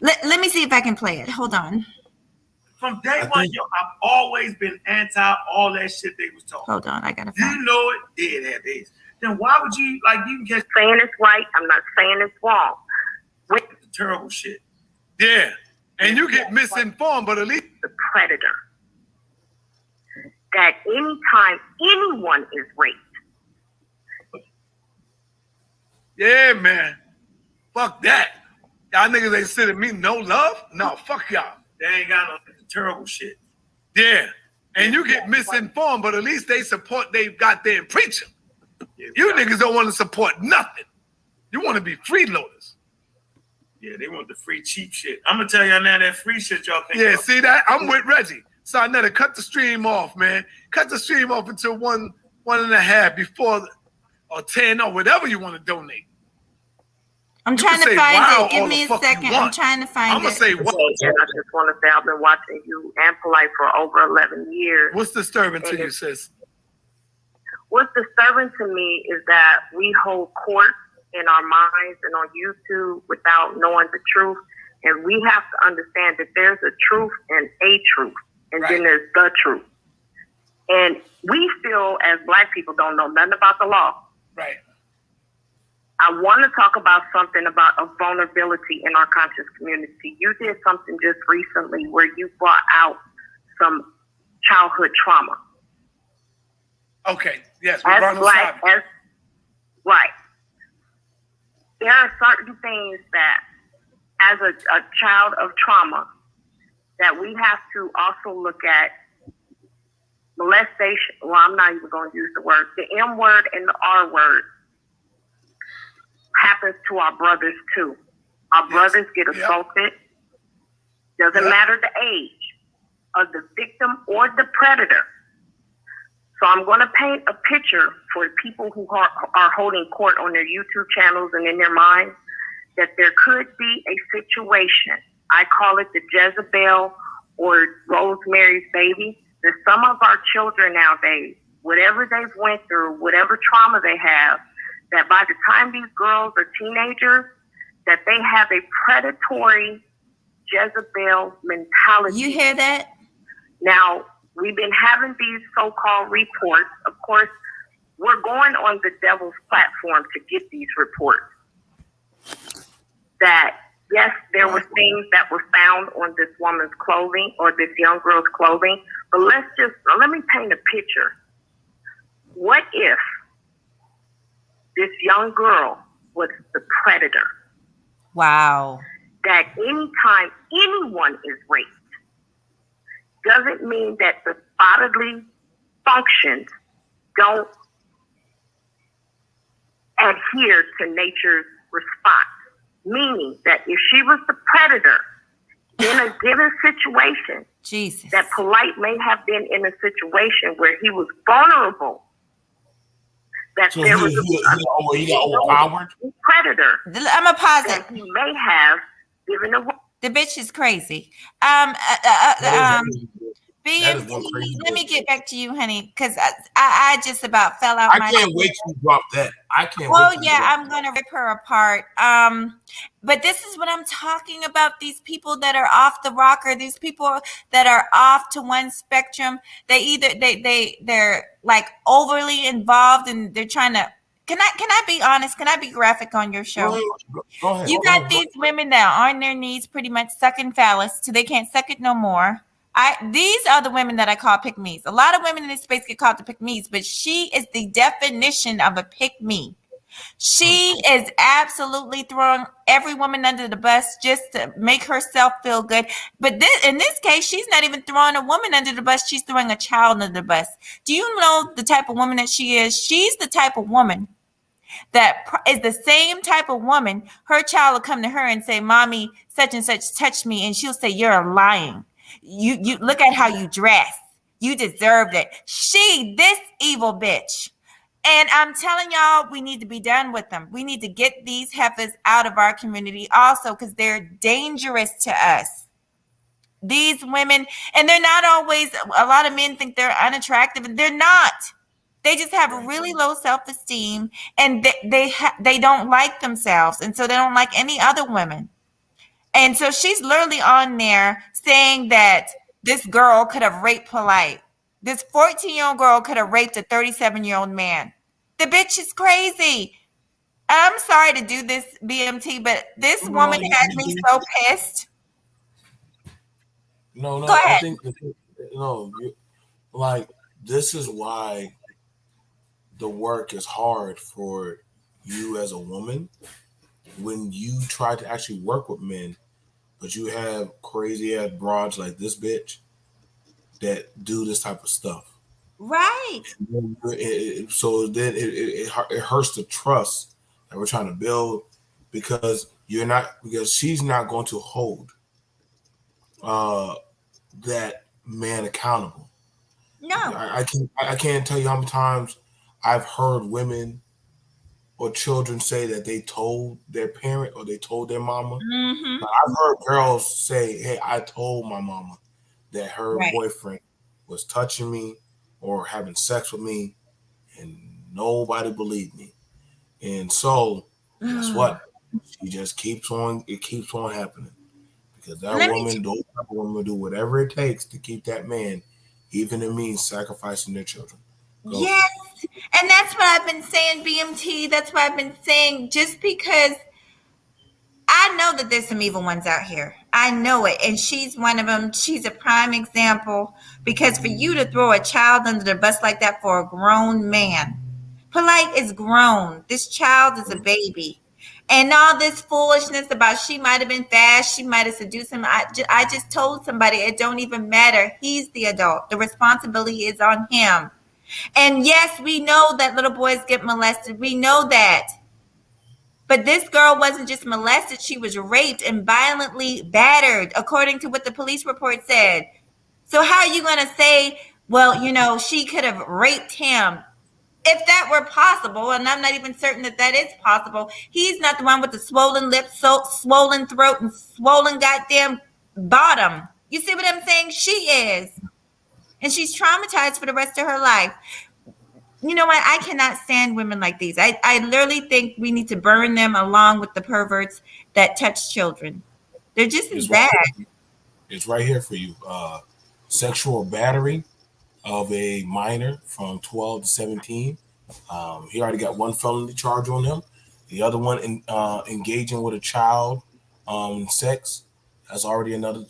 Let me see if I can play it. Hold on. From day one, I've always been anti all that shit they was talking. Hold on, I gotta. You know it did have this. Then why would you you can catch saying it's right? I'm not saying it's wrong. with the terrible shit? Yeah, and you get misinformed, but at least The predator. That anytime anyone is raped, yeah, man. Fuck that. Y'all niggas ain't sending me no love. No, fuck y'all. They ain't got no terrible shit. Yeah, and you get misinformed, but at least they support they goddamn preacher. You niggas don't want to support nothing. You want to be freeloaders. Yeah, they want the free cheap shit. I'm gonna tell y'all now that free shit y'all think. Yeah, see that? I'm with Reggie. So I need to cut the stream off, man. Cut the stream off until 1.5 before or 10 or whatever you want to donate. I'm trying to find it. Give me a second. I'm trying to find it. I'm gonna say what? and I just want to say I've been watching you and Polite for over 11 years. What's disturbing to you, sis? What's disturbing to me is that we hold court in our minds and on YouTube without knowing the truth. And we have to understand that there's a truth and a truth. And then there's the truth. And we still, as Black people, don't know nothing about the law. Right. I want to talk about something about a vulnerability in our conscious community. You did something just recently where you brought out some childhood trauma. Okay. Yes. As Black, right. There are certain things that, as a child of trauma, that we have to also look at. Molestation. Well, I'm not even going to use the word. The M word and the R word happens to our brothers too. Our brothers get assaulted. Doesn't matter the age of the victim or the predator. So I'm going to paint a picture for the people who are holding court on their YouTube channels and in their minds that there could be a situation. I call it the Jezebel or Rosemary's Baby. That some of our children nowadays, whatever they've went through, whatever trauma they have, that by the time these girls are teenagers, that they have a predatory Jezebel mentality. You hear that? Now, we've been having these so-called reports. Of course, we're going on the devil's platform to get these reports. That, yes, there were things that were found on this woman's clothing or this young girl's clothing, but let me paint a picture. What if this young girl was the predator? Wow. That anytime anyone is raped, doesn't mean that the bodily functions don't adhere to nature's response. Meaning that if she was the predator in a given situation, Jesus, that Polite may have been in a situation where he was vulnerable, that So there he got overpowered. predator I'm gonna pause it. that he may have given away. The bitch is crazy. That is one crazy Let me bitch. get back to you, honey, because I just about fell out. I can't wait to drop that. I can't Oh wait to yeah, drop I'm gonna rip her apart. But this is what I'm talking about. These people that are off the rocker, these people that are off to one spectrum. They either they're like overly involved and they're trying to. Can I be honest? Can I be graphic on your show? Go ahead. You got these women that are on their knees, pretty much sucking phallus till they can't suck it no more. These are the women that I call pick-me's. A lot of women in this space get called the pick-me's, but she is the definition of a pick-me. She is absolutely throwing every woman under the bus just to make herself feel good. But in this case, she's not even throwing a woman under the bus. She's throwing a child under the bus. Do you know the type of woman that she is? She's the type of woman that is the same type of woman. Her child will come to her and say, "Mommy, such and such touched me," and she'll say, "You're lying. You look at how you dress. You deserved it." This evil bitch. And I'm telling y'all, we need to be done with them. We need to get these heifers out of our community also, because they're dangerous to us. These women, and they're not always, a lot of men think they're unattractive, and they're not. They just have a really low self-esteem, and they don't like themselves, and so they don't like any other women. And so she's literally on there saying that this girl could have raped Polite. This 14-year-old girl could have raped a 37-year-old man. The bitch is crazy. I'm sorry to do this, BMT, but this woman had me so pissed. No, Go ahead. I think like this is why the work is hard for you as a woman when you try to actually work with men, but you have crazy ass broads like this bitch that do this type of stuff. Right. So then it hurts the trust that we're trying to build, because she's not going to hold that man accountable. No. I can't tell you how many times I've heard women or children say that they told their parent or they told their mama. Mm-hmm. I've heard girls say, "Hey, I told my mama that her boyfriend was touching me or having sex with me, and nobody believed me." And so guess what? She just keeps on. It keeps on happening, because those type of women will do whatever it takes to keep that man, even if it means sacrificing their children. Yes, and that's what I've been saying, BMT. That's what I've been saying. Just because I know that there's some evil ones out here. I know it. And she's one of them. She's a prime example, because for you to throw a child under the bus like that for a grown man, Polite is grown. This child is a baby. And all this foolishness about she might have been fast, she might have seduced him. I just told somebody it don't even matter. He's the adult. The responsibility is on him. And yes, we know that little boys get molested. We know that. But this girl wasn't just molested. She was raped and violently battered, according to what the police report said. So how are you going to say, well, she could have raped him? If that were possible, and I'm not even certain that is possible, he's not the one with the swollen lips, swollen throat, and swollen goddamn bottom. You see what I'm saying? She is. And she's traumatized for the rest of her life. You know what? I cannot stand women like these. I literally think we need to burn them along with the perverts that touch children. They're just as bad. It's right here for you. Sexual battery of a minor from 12 to 17. He already got one felony charge on him. The other one engaging with a child sex. That's already another.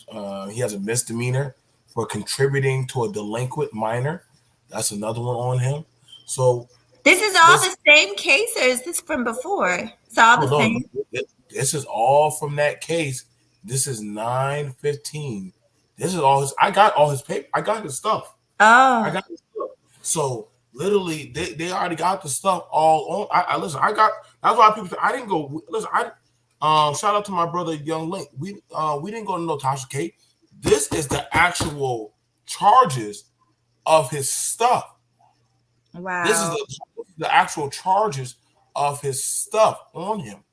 He has a misdemeanor for contributing to a delinquent minor. That's another one on him. So this is all the same case, or is this from before? It's all the same. This is all from that case. This is 9/15. This is all his. I got all his paper. I got his stuff. Oh, I got his stuff. So literally, they already got the stuff all on. I listen. I got. That's why people say I didn't go. Listen, shout out to my brother Young Link. We didn't go to no Tasha K. This is the actual charges of his stuff. Wow. This is the actual charges of his stuff on him.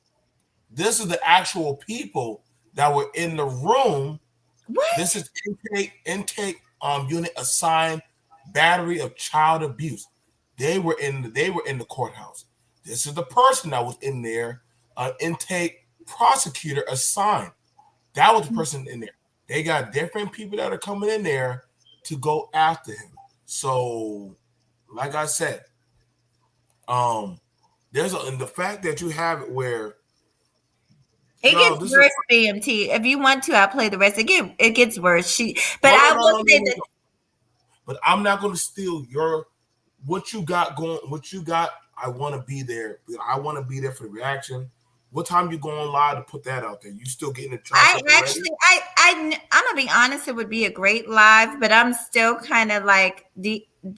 This is the actual people that were in the room. What? This is intake unit assigned battery of child abuse. They were in the courthouse. This is the person that was in there, intake prosecutor assigned. That was the person in there. They got different people that are coming in there to go after him. So, like I said, and the fact that you have it where It No, gets this is worse, BMT. If you want to, I'll play the rest. It gets worse. But no, I no, no, will no, say no, that. no. But I'm not going to steal your what you got going. What you got, I want to be there. I want to be there for the reaction. What time you going live to put that out there? You still getting it chopped I up already? actually, I'm gonna be honest. It would be a great live, but I'm still kind of like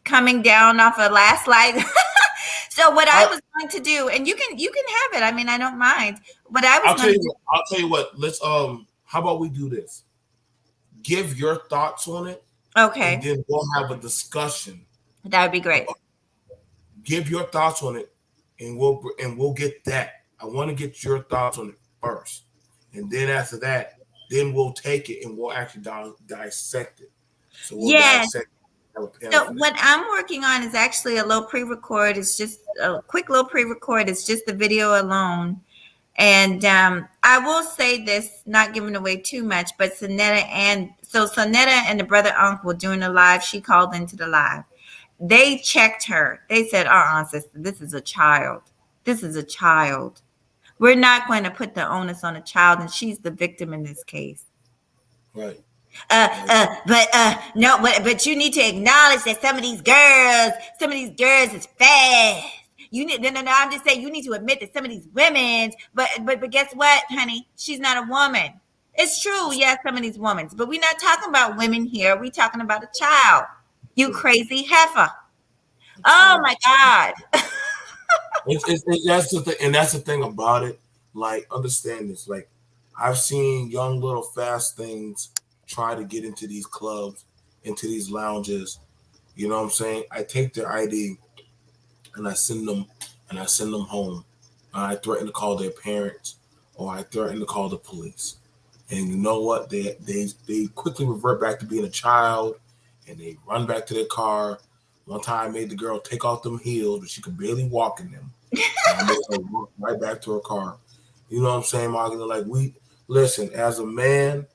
coming down off of last light. So what I was going to do, and you can have it. I mean, I don't mind. What I was going to do. I'll tell you what. Let's How about we do this? Give your thoughts on it, and Okay, then we'll have a discussion. that would be great. Give your thoughts on it, and we'll get that. I want to get your thoughts on it first, and then after that, then we'll take it and we'll actually dissect it. So we'll Yes. dissect. Have a panel So for that. what I'm working on is actually a little pre-record. It's just a quick little pre-record. It's just the video alone. And I will say this, not giving away too much, but Sonetta and the brother uncle doing the live, she called into the live. They checked her. They said, sister, this is a child. This is a child. We're not going to put the onus on a child, and she's the victim in this case. Right. But you need to acknowledge that some of these girls is fast. You need no. I'm just saying you need to admit that some of these women, but guess what, honey? She's not a woman. It's true, yes, some of these women, but we're not talking about women here. We're talking about a child. You crazy heifer. Oh my God. That's the thing, and that's the thing about it. Like, understand this. Like, I've seen young little fast things try to get into these clubs, into these lounges. You know what I'm saying? I take their ID and I send them home. I threaten to call their parents, or I threaten to call the police. And you know what? They quickly revert back to being a child, and they run back to their car. One time I made the girl take off them heels, but she could barely walk in them. And I made her walk right back to her car. You know what I'm saying, Margaret? Like, we listen, as a man,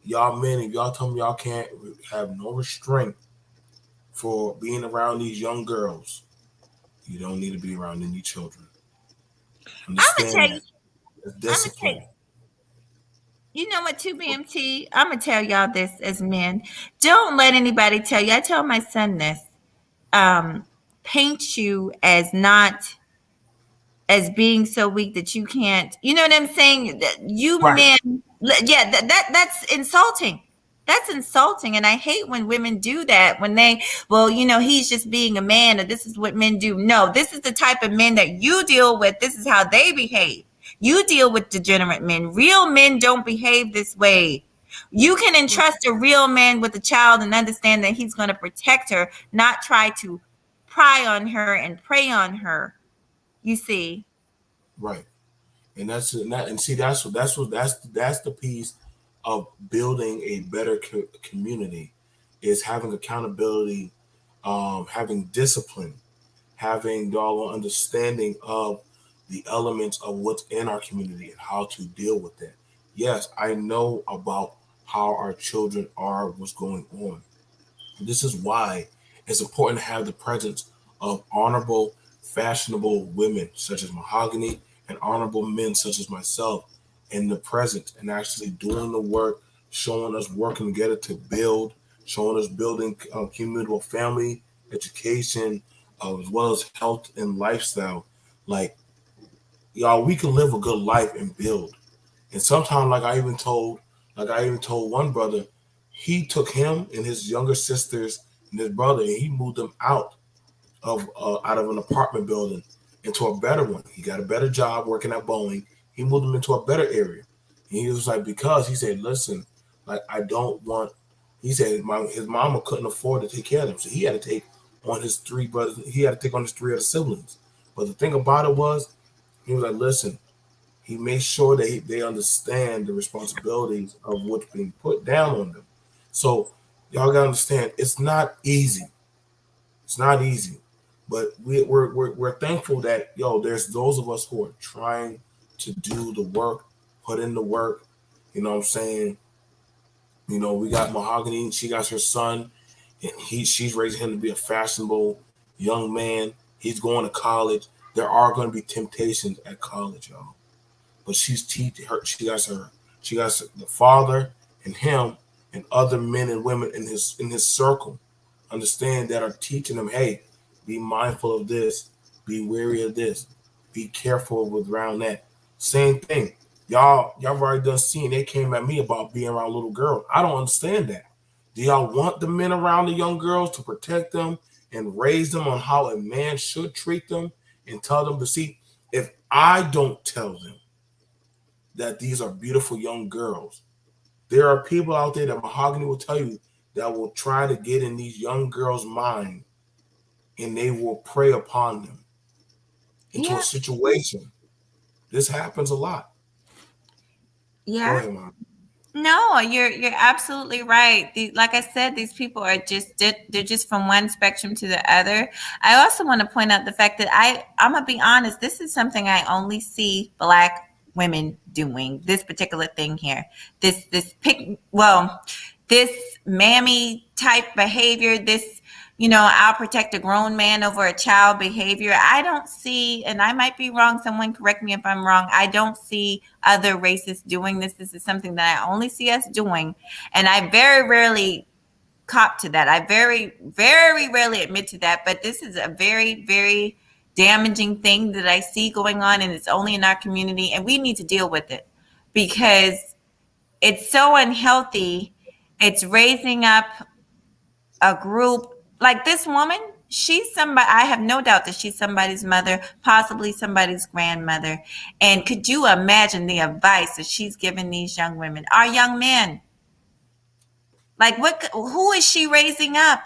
y'all men, if y'all tell me y'all can't have no restraint for being around these young girls, you don't need to be around any children. Understand tell you- that. Discipline. You know what, too, BMT? I'm going to tell y'all this as men. Don't let anybody tell you. I tell my son this. Paint you as being so weak that you can't. You know what I'm saying? You Right. men, yeah, that's insulting. That's insulting, and I hate when women do that. When he's just being a man, or this is what men do. No, this is the type of men that you deal with. This is how they behave. You deal with degenerate men. Real men don't behave this way. You can entrust a real man with a child and understand that he's going to protect her, not try to pry on her and prey on her. You see, Right. And that's the piece of building a better community, is having accountability, having discipline, having doggone understanding of the elements of what's in our community and how to deal with that. Yes, I know about how our children are, what's going on. This is why it's important to have the presence of honorable, fashionable women such as Mahogany, and honorable men such as myself in the present, and actually doing the work, showing us working together to build, showing us building communal family, education, as well as health and lifestyle. Like, y'all, we can live a good life and build. And sometimes, like I even told one brother, he took him and his younger sisters and his brother, and he moved them out of an apartment building into a better one. He got a better job working at Boeing. He moved them into a better area. And he was like, because he said, listen, like, I don't want. He said his mama couldn't afford to take care of them, so he had to take on his three brothers. He had to take on his three other siblings. But the thing about it was, he was like, listen. He makes sure that they understand the responsibilities of what's being put down on them. So y'all gotta understand, it's not easy. It's not easy, but we're thankful that there's those of us who are trying to do the work, put in the work. You know what I'm saying? We got Mahogany. She got her son, and she's raising him to be a fashionable young man. He's going to college. There are going to be temptations at college, y'all. but she's teaching her. She got the father and him and other men and women in his circle, understand, that are teaching them, hey, be mindful of this, be wary of this, be careful with around that. Same thing. Y'all already done seen. They came at me about being around little girls. I don't understand that. Do y'all want the men around the young girls to protect them and raise them on how a man should treat them and tell them to see? If I don't tell them that these are beautiful young girls, there are people out there that Mahogany will tell you that will try to get in these young girls' mind, and they will prey upon them into a situation. This happens a lot. Yeah. Go ahead, Mom. No, you're absolutely right. Like I said, these people are they're just from one spectrum to the other. I also want to point out the fact that I'm gonna be honest. This is something I only see Black women doing. This particular thing here. This mammy type behavior. This, I'll protect a grown man over a child behavior. I don't see, and I might be wrong, someone correct me if I'm wrong, I don't see other races doing this. This is something that I only see us doing. And I very rarely cop to that. I very, very rarely admit to that. But this is a very, very damaging thing that I see going on, and it's only in our community. And we need to deal with it because it's so unhealthy. It's raising up a group like this woman. She's somebody, I have no doubt that she's somebody's mother, possibly somebody's grandmother. And could you imagine the advice that she's giving these young women, our young men? Like, who is she raising up?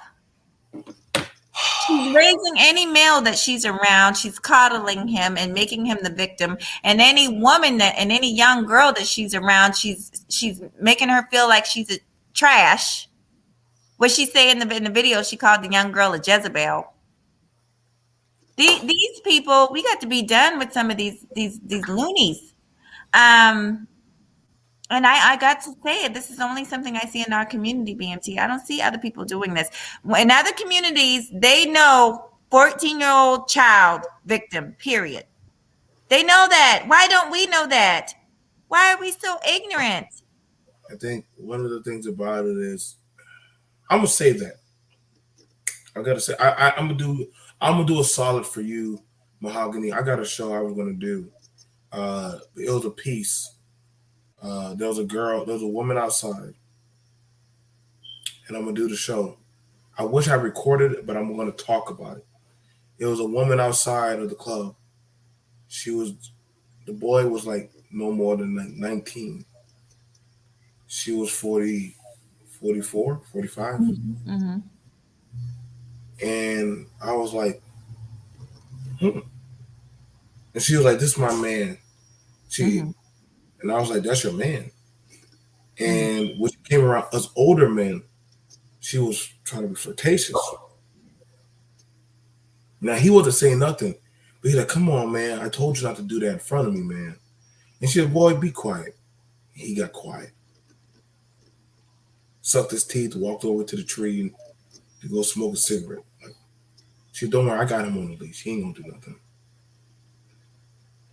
She's raising any male that she's around. She's coddling him and making him the victim. And any woman and any young girl that she's around, she's making her feel like she's a trash. What she say in the video, she called the young girl a Jezebel. These people, we got to be done with some of these loonies. And I got to say it. This is only something I see in our community, BMT. I don't see other people doing this. In other communities, they know 14-year-old child victim, period. They know that. Why don't we know that? Why are we so ignorant? I think one of the things about it is, I'm gonna say that. I gotta say, I'm gonna do a solid for you, Mahogany. I got a show I was gonna do. It was a piece. There was a woman outside, and I'm gonna do the show. I wish I recorded it, but I'm gonna talk about it. It was a woman outside of the club. The boy was like no more than like 19. She was 40. 44, 45. Mm-hmm. And I was like, And she was like, this is my man. And I was like, that's your man. And when she came around us older men, she was trying to be flirtatious. Now, he wasn't saying nothing, but he's like, come on, man. I told you not to do that in front of me, man. And she said, boy, be quiet. He got quiet. Sucked his teeth, walked over to the tree and to go smoke a cigarette. She said, don't worry, I got him on the leash. He ain't gonna do nothing.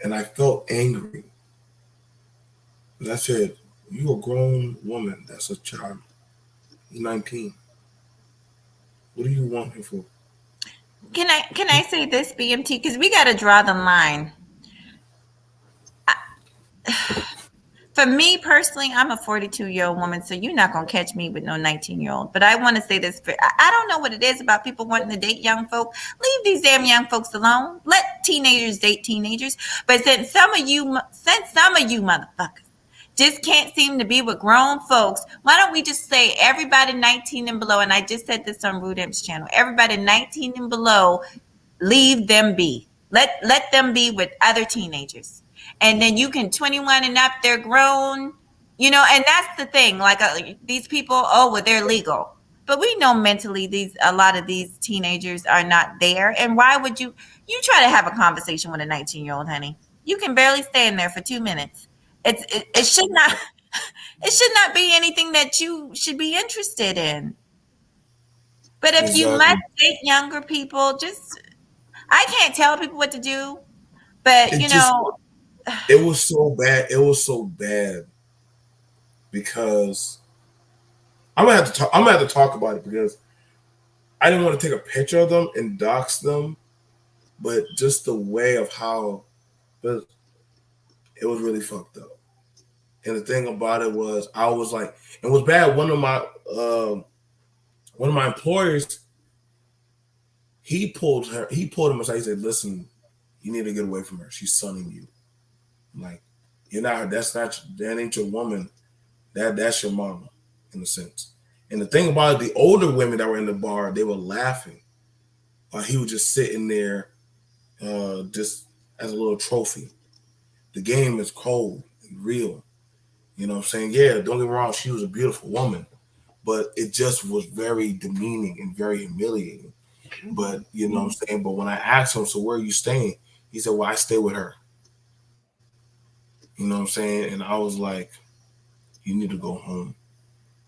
And I felt angry. And I said, you a grown woman. That's a child. He's 19. What do you want him for? Can I say this, BMT? Because we got to draw the line. For me personally, I'm a 42-year-old woman, so you're not going to catch me with no 19-year-old. But I want to say this. I don't know what it is about people wanting to date young folk. Leave these damn young folks alone. Let teenagers date teenagers. But since some of you motherfuckers just can't seem to be with grown folks, why don't we just say everybody 19 and below, and I just said this on Rude Imp's channel, everybody 19 and below, leave them be. Let them be with other teenagers. And then you can 21 and up, they're grown, and that's the thing. Like these people, they're legal. But we know mentally a lot of these teenagers are not there. And why would you try to have a conversation with a 19-year-old, honey? You can barely stay in there for 2 minutes. It should not be anything that you should be interested in. But if you must date younger people, I can't tell people what to do, but It was so bad. It was so bad because I'm gonna have to talk. I'm gonna have to talk about it because I didn't want to take a picture of them and dox them, but just the way of how it was really fucked up. And the thing about it was, I was like, it was bad. One of my employers, he pulled him aside. He said, "Listen, you need to get away from her. She's sunning you. Like, you're not. That ain't your woman. That's your mama, in a sense." And the thing about it, the older women that were in the bar, they were laughing while he was just sitting there, just as a little trophy. The game is cold and real. You know what I'm saying? Yeah, don't get me wrong, she was a beautiful woman, but it just was very demeaning and very humiliating. But you know what I'm saying? But when I asked him, so where are you staying? He said, well, I stay with her. You know what I'm saying? And I was like, you need to go home.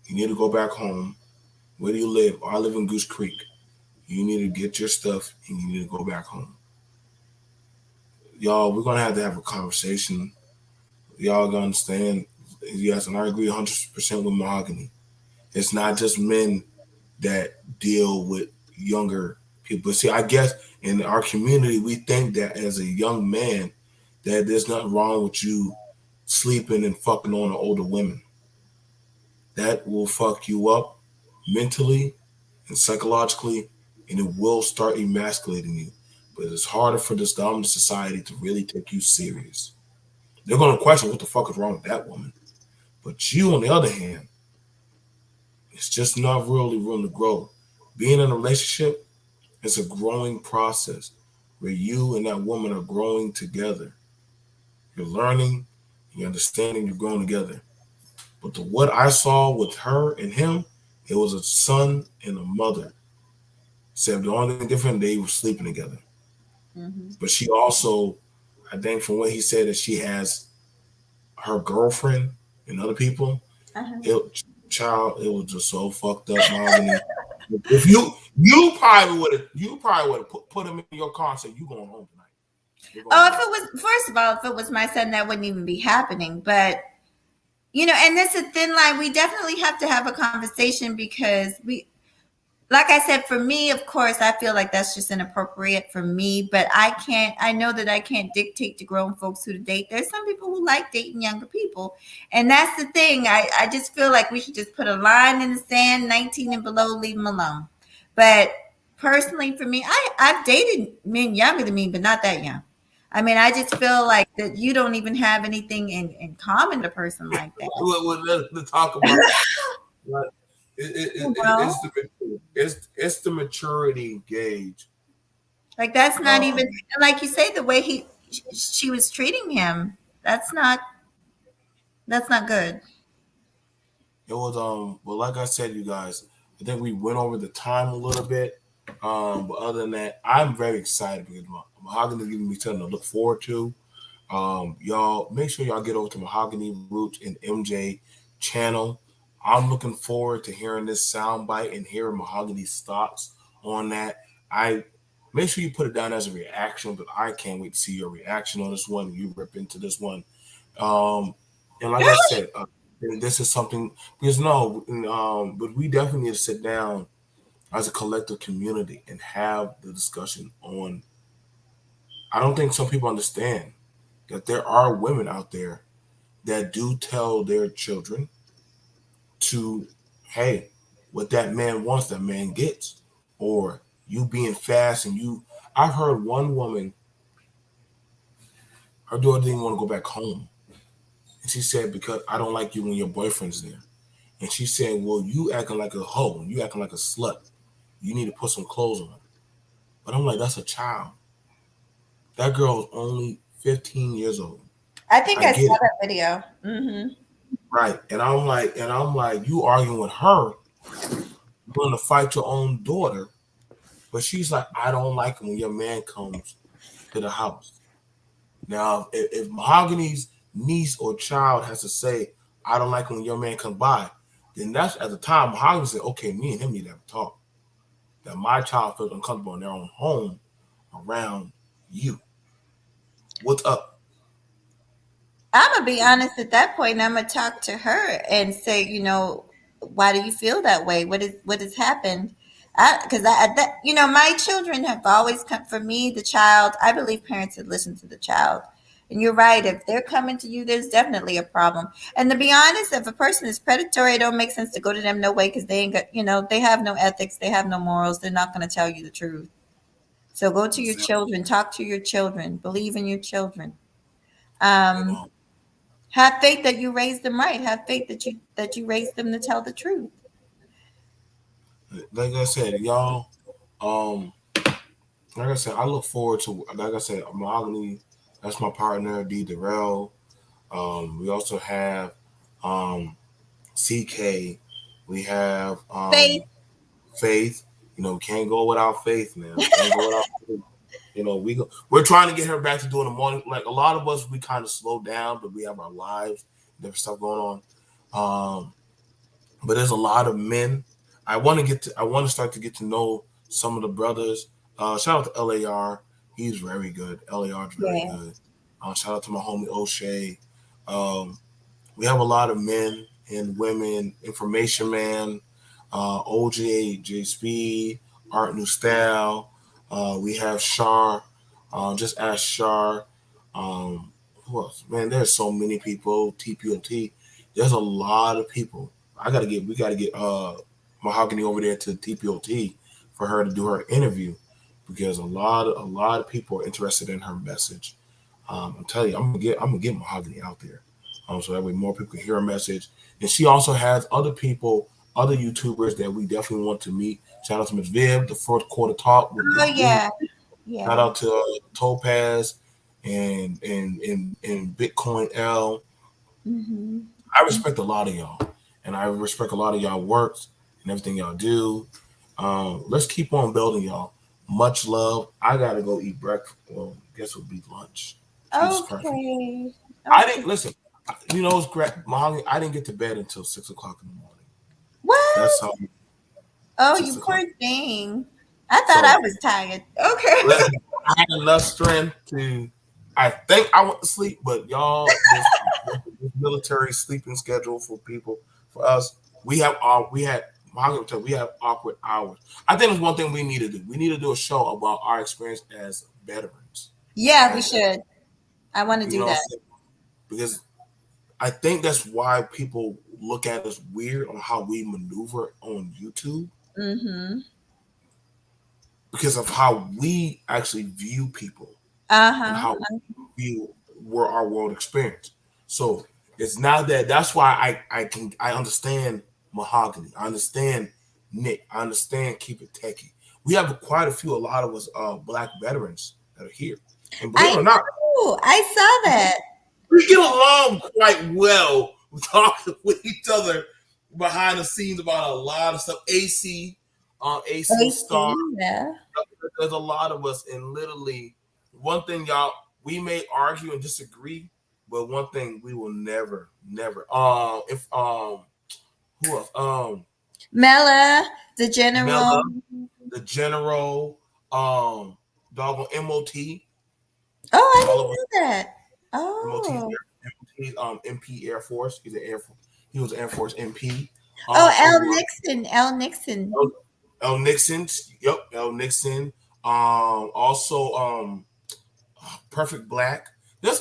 You need to go back home. Where do you live? Oh, I live in Goose Creek. You need to get your stuff and you need to go back home. Y'all, we're going to have a conversation. Y'all going to understand. Yes, and I agree 100% with Mahogany. It's not just men that deal with younger people. See, I guess in our community, we think that as a young man, that there's nothing wrong with you sleeping and fucking on older women. That will fuck you up mentally and psychologically, and it will start emasculating you. But it's harder for this dominant society to really take you serious. They're going to question what the fuck is wrong with that woman. But you, on the other hand, it's just not really room to grow. Being in a relationship is a growing process where you and that woman are growing together. You're learning, you're understanding, you're growing together. But what I saw with her and him, it was a son and a mother. Except the only thing different, they were sleeping together. Mm-hmm. But she also, I think from what he said, that she has her girlfriend and other people. Uh-huh. It was just so fucked up, Mahogany. If you probably would have put him in your car and said, you going home tonight. Oh, if it was, first of all, if it was my son, that wouldn't even be happening. But, you know, and it's a thin line. We definitely have to have a conversation because like I said, for me, of course, I feel like that's just inappropriate for me, but I know that I can't dictate to grown folks who to date. There's some people who like dating younger people. And that's the thing. I just feel like we should just put a line in the sand, 19 and below, leave them alone. But personally, for me, I've dated men younger than me, but not that young. I mean, I just feel like that you don't even have anything in common with a person like that. Let's talk about it. It's the maturity gauge. Like that's not even, like you say, the way she was treating him. That's not good. It was but like I said, you guys, I think we went over the time a little bit. But other than that, I'm very excited because Mahogany is giving me something to look forward to. Y'all make sure y'all get over to Mahogany Roots and MJ channel. I'm looking forward to hearing this soundbite and hearing Mahogany's thoughts on that. I make sure you put it down as a reaction, but I can't wait to see your reaction on this one. You rip into this one. And like I said, this is something because but we definitely need to sit down as a collective community and have the discussion on. I don't think some people understand that there are women out there that do tell their children to, hey, what that man wants, that man gets. Or you being fast and you. I've heard one woman, her daughter didn't want to go back home. And she said, because I don't like you when your boyfriend's there. And she said, well, you acting like a hoe, you acting like a slut. You need to put some clothes on. But I'm like, that's a child. That girl's only 15 years old. I think I saw that video. Mm-hmm. Right. And I'm like, you arguing with her, you're going to fight your own daughter. But she's like, I don't like it when your man comes to the house. Now, if Mahogany's niece or child has to say, I don't like it when your man comes by, then that's at the time Mahogany said, okay, me and him need to have a talk. That my child feels uncomfortable in their own home around you. What's up? I'm gonna be honest at that point. I'm gonna talk to her and say, why do you feel that way? What has happened? Because that my children have always come for me. The child, I believe parents should listen to the child. And you're right. If they're coming to you, there's definitely a problem. And to be honest, if a person is predatory, it don't make sense to go to them no way because they ain't got, they have no ethics, they have no morals. They're not going to tell you the truth. So go to your children, talk to your children, believe in your children. Um, have faith that you raised them right. Have faith that you raised them to tell the truth. Like I said, y'all. Like I said, I look forward to. Like I said, Mahogany. That's my partner, D. Darrell. We also have CK. We have Faith. Faith. We can't go without Faith, man. We can't go without Faith. We're trying to get her back to doing the morning. Like a lot of us, we kind of slowed down, but we have our lives, different stuff going on. But there's a lot of men. I want to start to get to know some of the brothers. Shout out to LAR. He's very good. LAR is very good. Shout out to my homie O'Shea. We have a lot of men and women. Information Man, OJ, J Speed, Art New Style. We have Shar. Just ask Shar. Who else? Man, there's so many people. TPOT. There's a lot of people. We gotta get Mahogany over there to TPOT for her to do her interview because a lot of people are interested in her message. I'm telling you, I'm gonna get Mahogany out there, so that way more people can hear her message. And she also has other people, other YouTubers that we definitely want to meet. Shout out to Ms. Viv, the Fourth Quarter Talk. Yeah. Shout out to Topaz and Bitcoin L. Mm-hmm. I respect a lot of y'all, and I respect a lot of y'all works and everything y'all do. Let's keep on building, y'all. Much love. I gotta go eat breakfast. Well, guess it'll be lunch. Okay. I didn't listen. It's great, Mahogany. I didn't get to bed until 6 o'clock in the morning. What? That's how. Oh, you poor thing. I thought I was tired. Okay. Listen, I had enough strength to. I think I went to sleep, but y'all, this military sleeping schedule for us, we had awkward hours. I think it's one thing we need to do. We need to do a show about our experience as veterans. Yeah, we should. I want to do that. Because I think that's why people look at us weird on how we maneuver on YouTube. Mm-hmm. Because of how we actually view people. And how we view our world experience. So it's not that's why I understand Mahogany. I understand Nick. I understand Keep It Techie. We have quite a lot of us Black veterans that are here. And believe it or not, I saw that. We get along quite well. We talk with each other behind the scenes about a lot of stuff. AC Star. Yeah. There's a lot of us, and literally, one thing, y'all, we may argue and disagree, but one thing we will never. Who else? Mella, the general. Doggone MOT. Oh, I didn't know that. Oh. MOT, MP Air Force. He's an Air Force. He was an Air Force MP. L. Nixon. L. Nixon. L. Nixon. Yep, L. Nixon. Also, Perfect Black. There's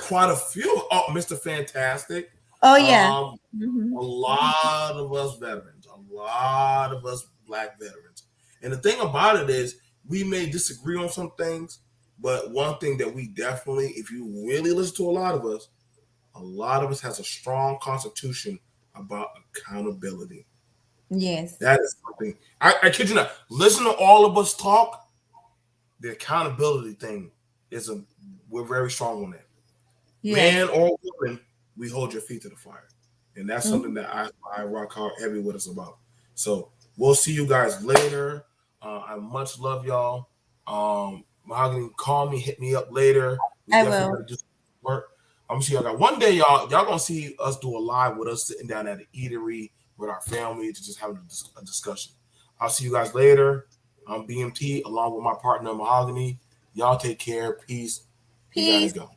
quite a few. Oh, Mr. Fantastic. Oh yeah. A lot of us veterans. A lot of us Black veterans. And the thing about it is, we may disagree on some things, but one thing that we definitely, if you really listen to a lot of us has a strong constitution about accountability. Yes. That is something. I kid you not. Listen to all of us talk. The accountability thing we're very strong on that. Yeah. Man or woman, we hold your feet to the fire. And that's something that I rock hard heavy with us about. So we'll see you guys later. I much love y'all. Mahogany, call me, hit me up later. I will. Do work. I'm gonna see y'all. One day, y'all gonna see us do a live with us sitting down at an eatery with our family to just have a discussion. I'll see you guys later. I'm BMT along with my partner Mahogany. Y'all take care. Peace. You gotta go.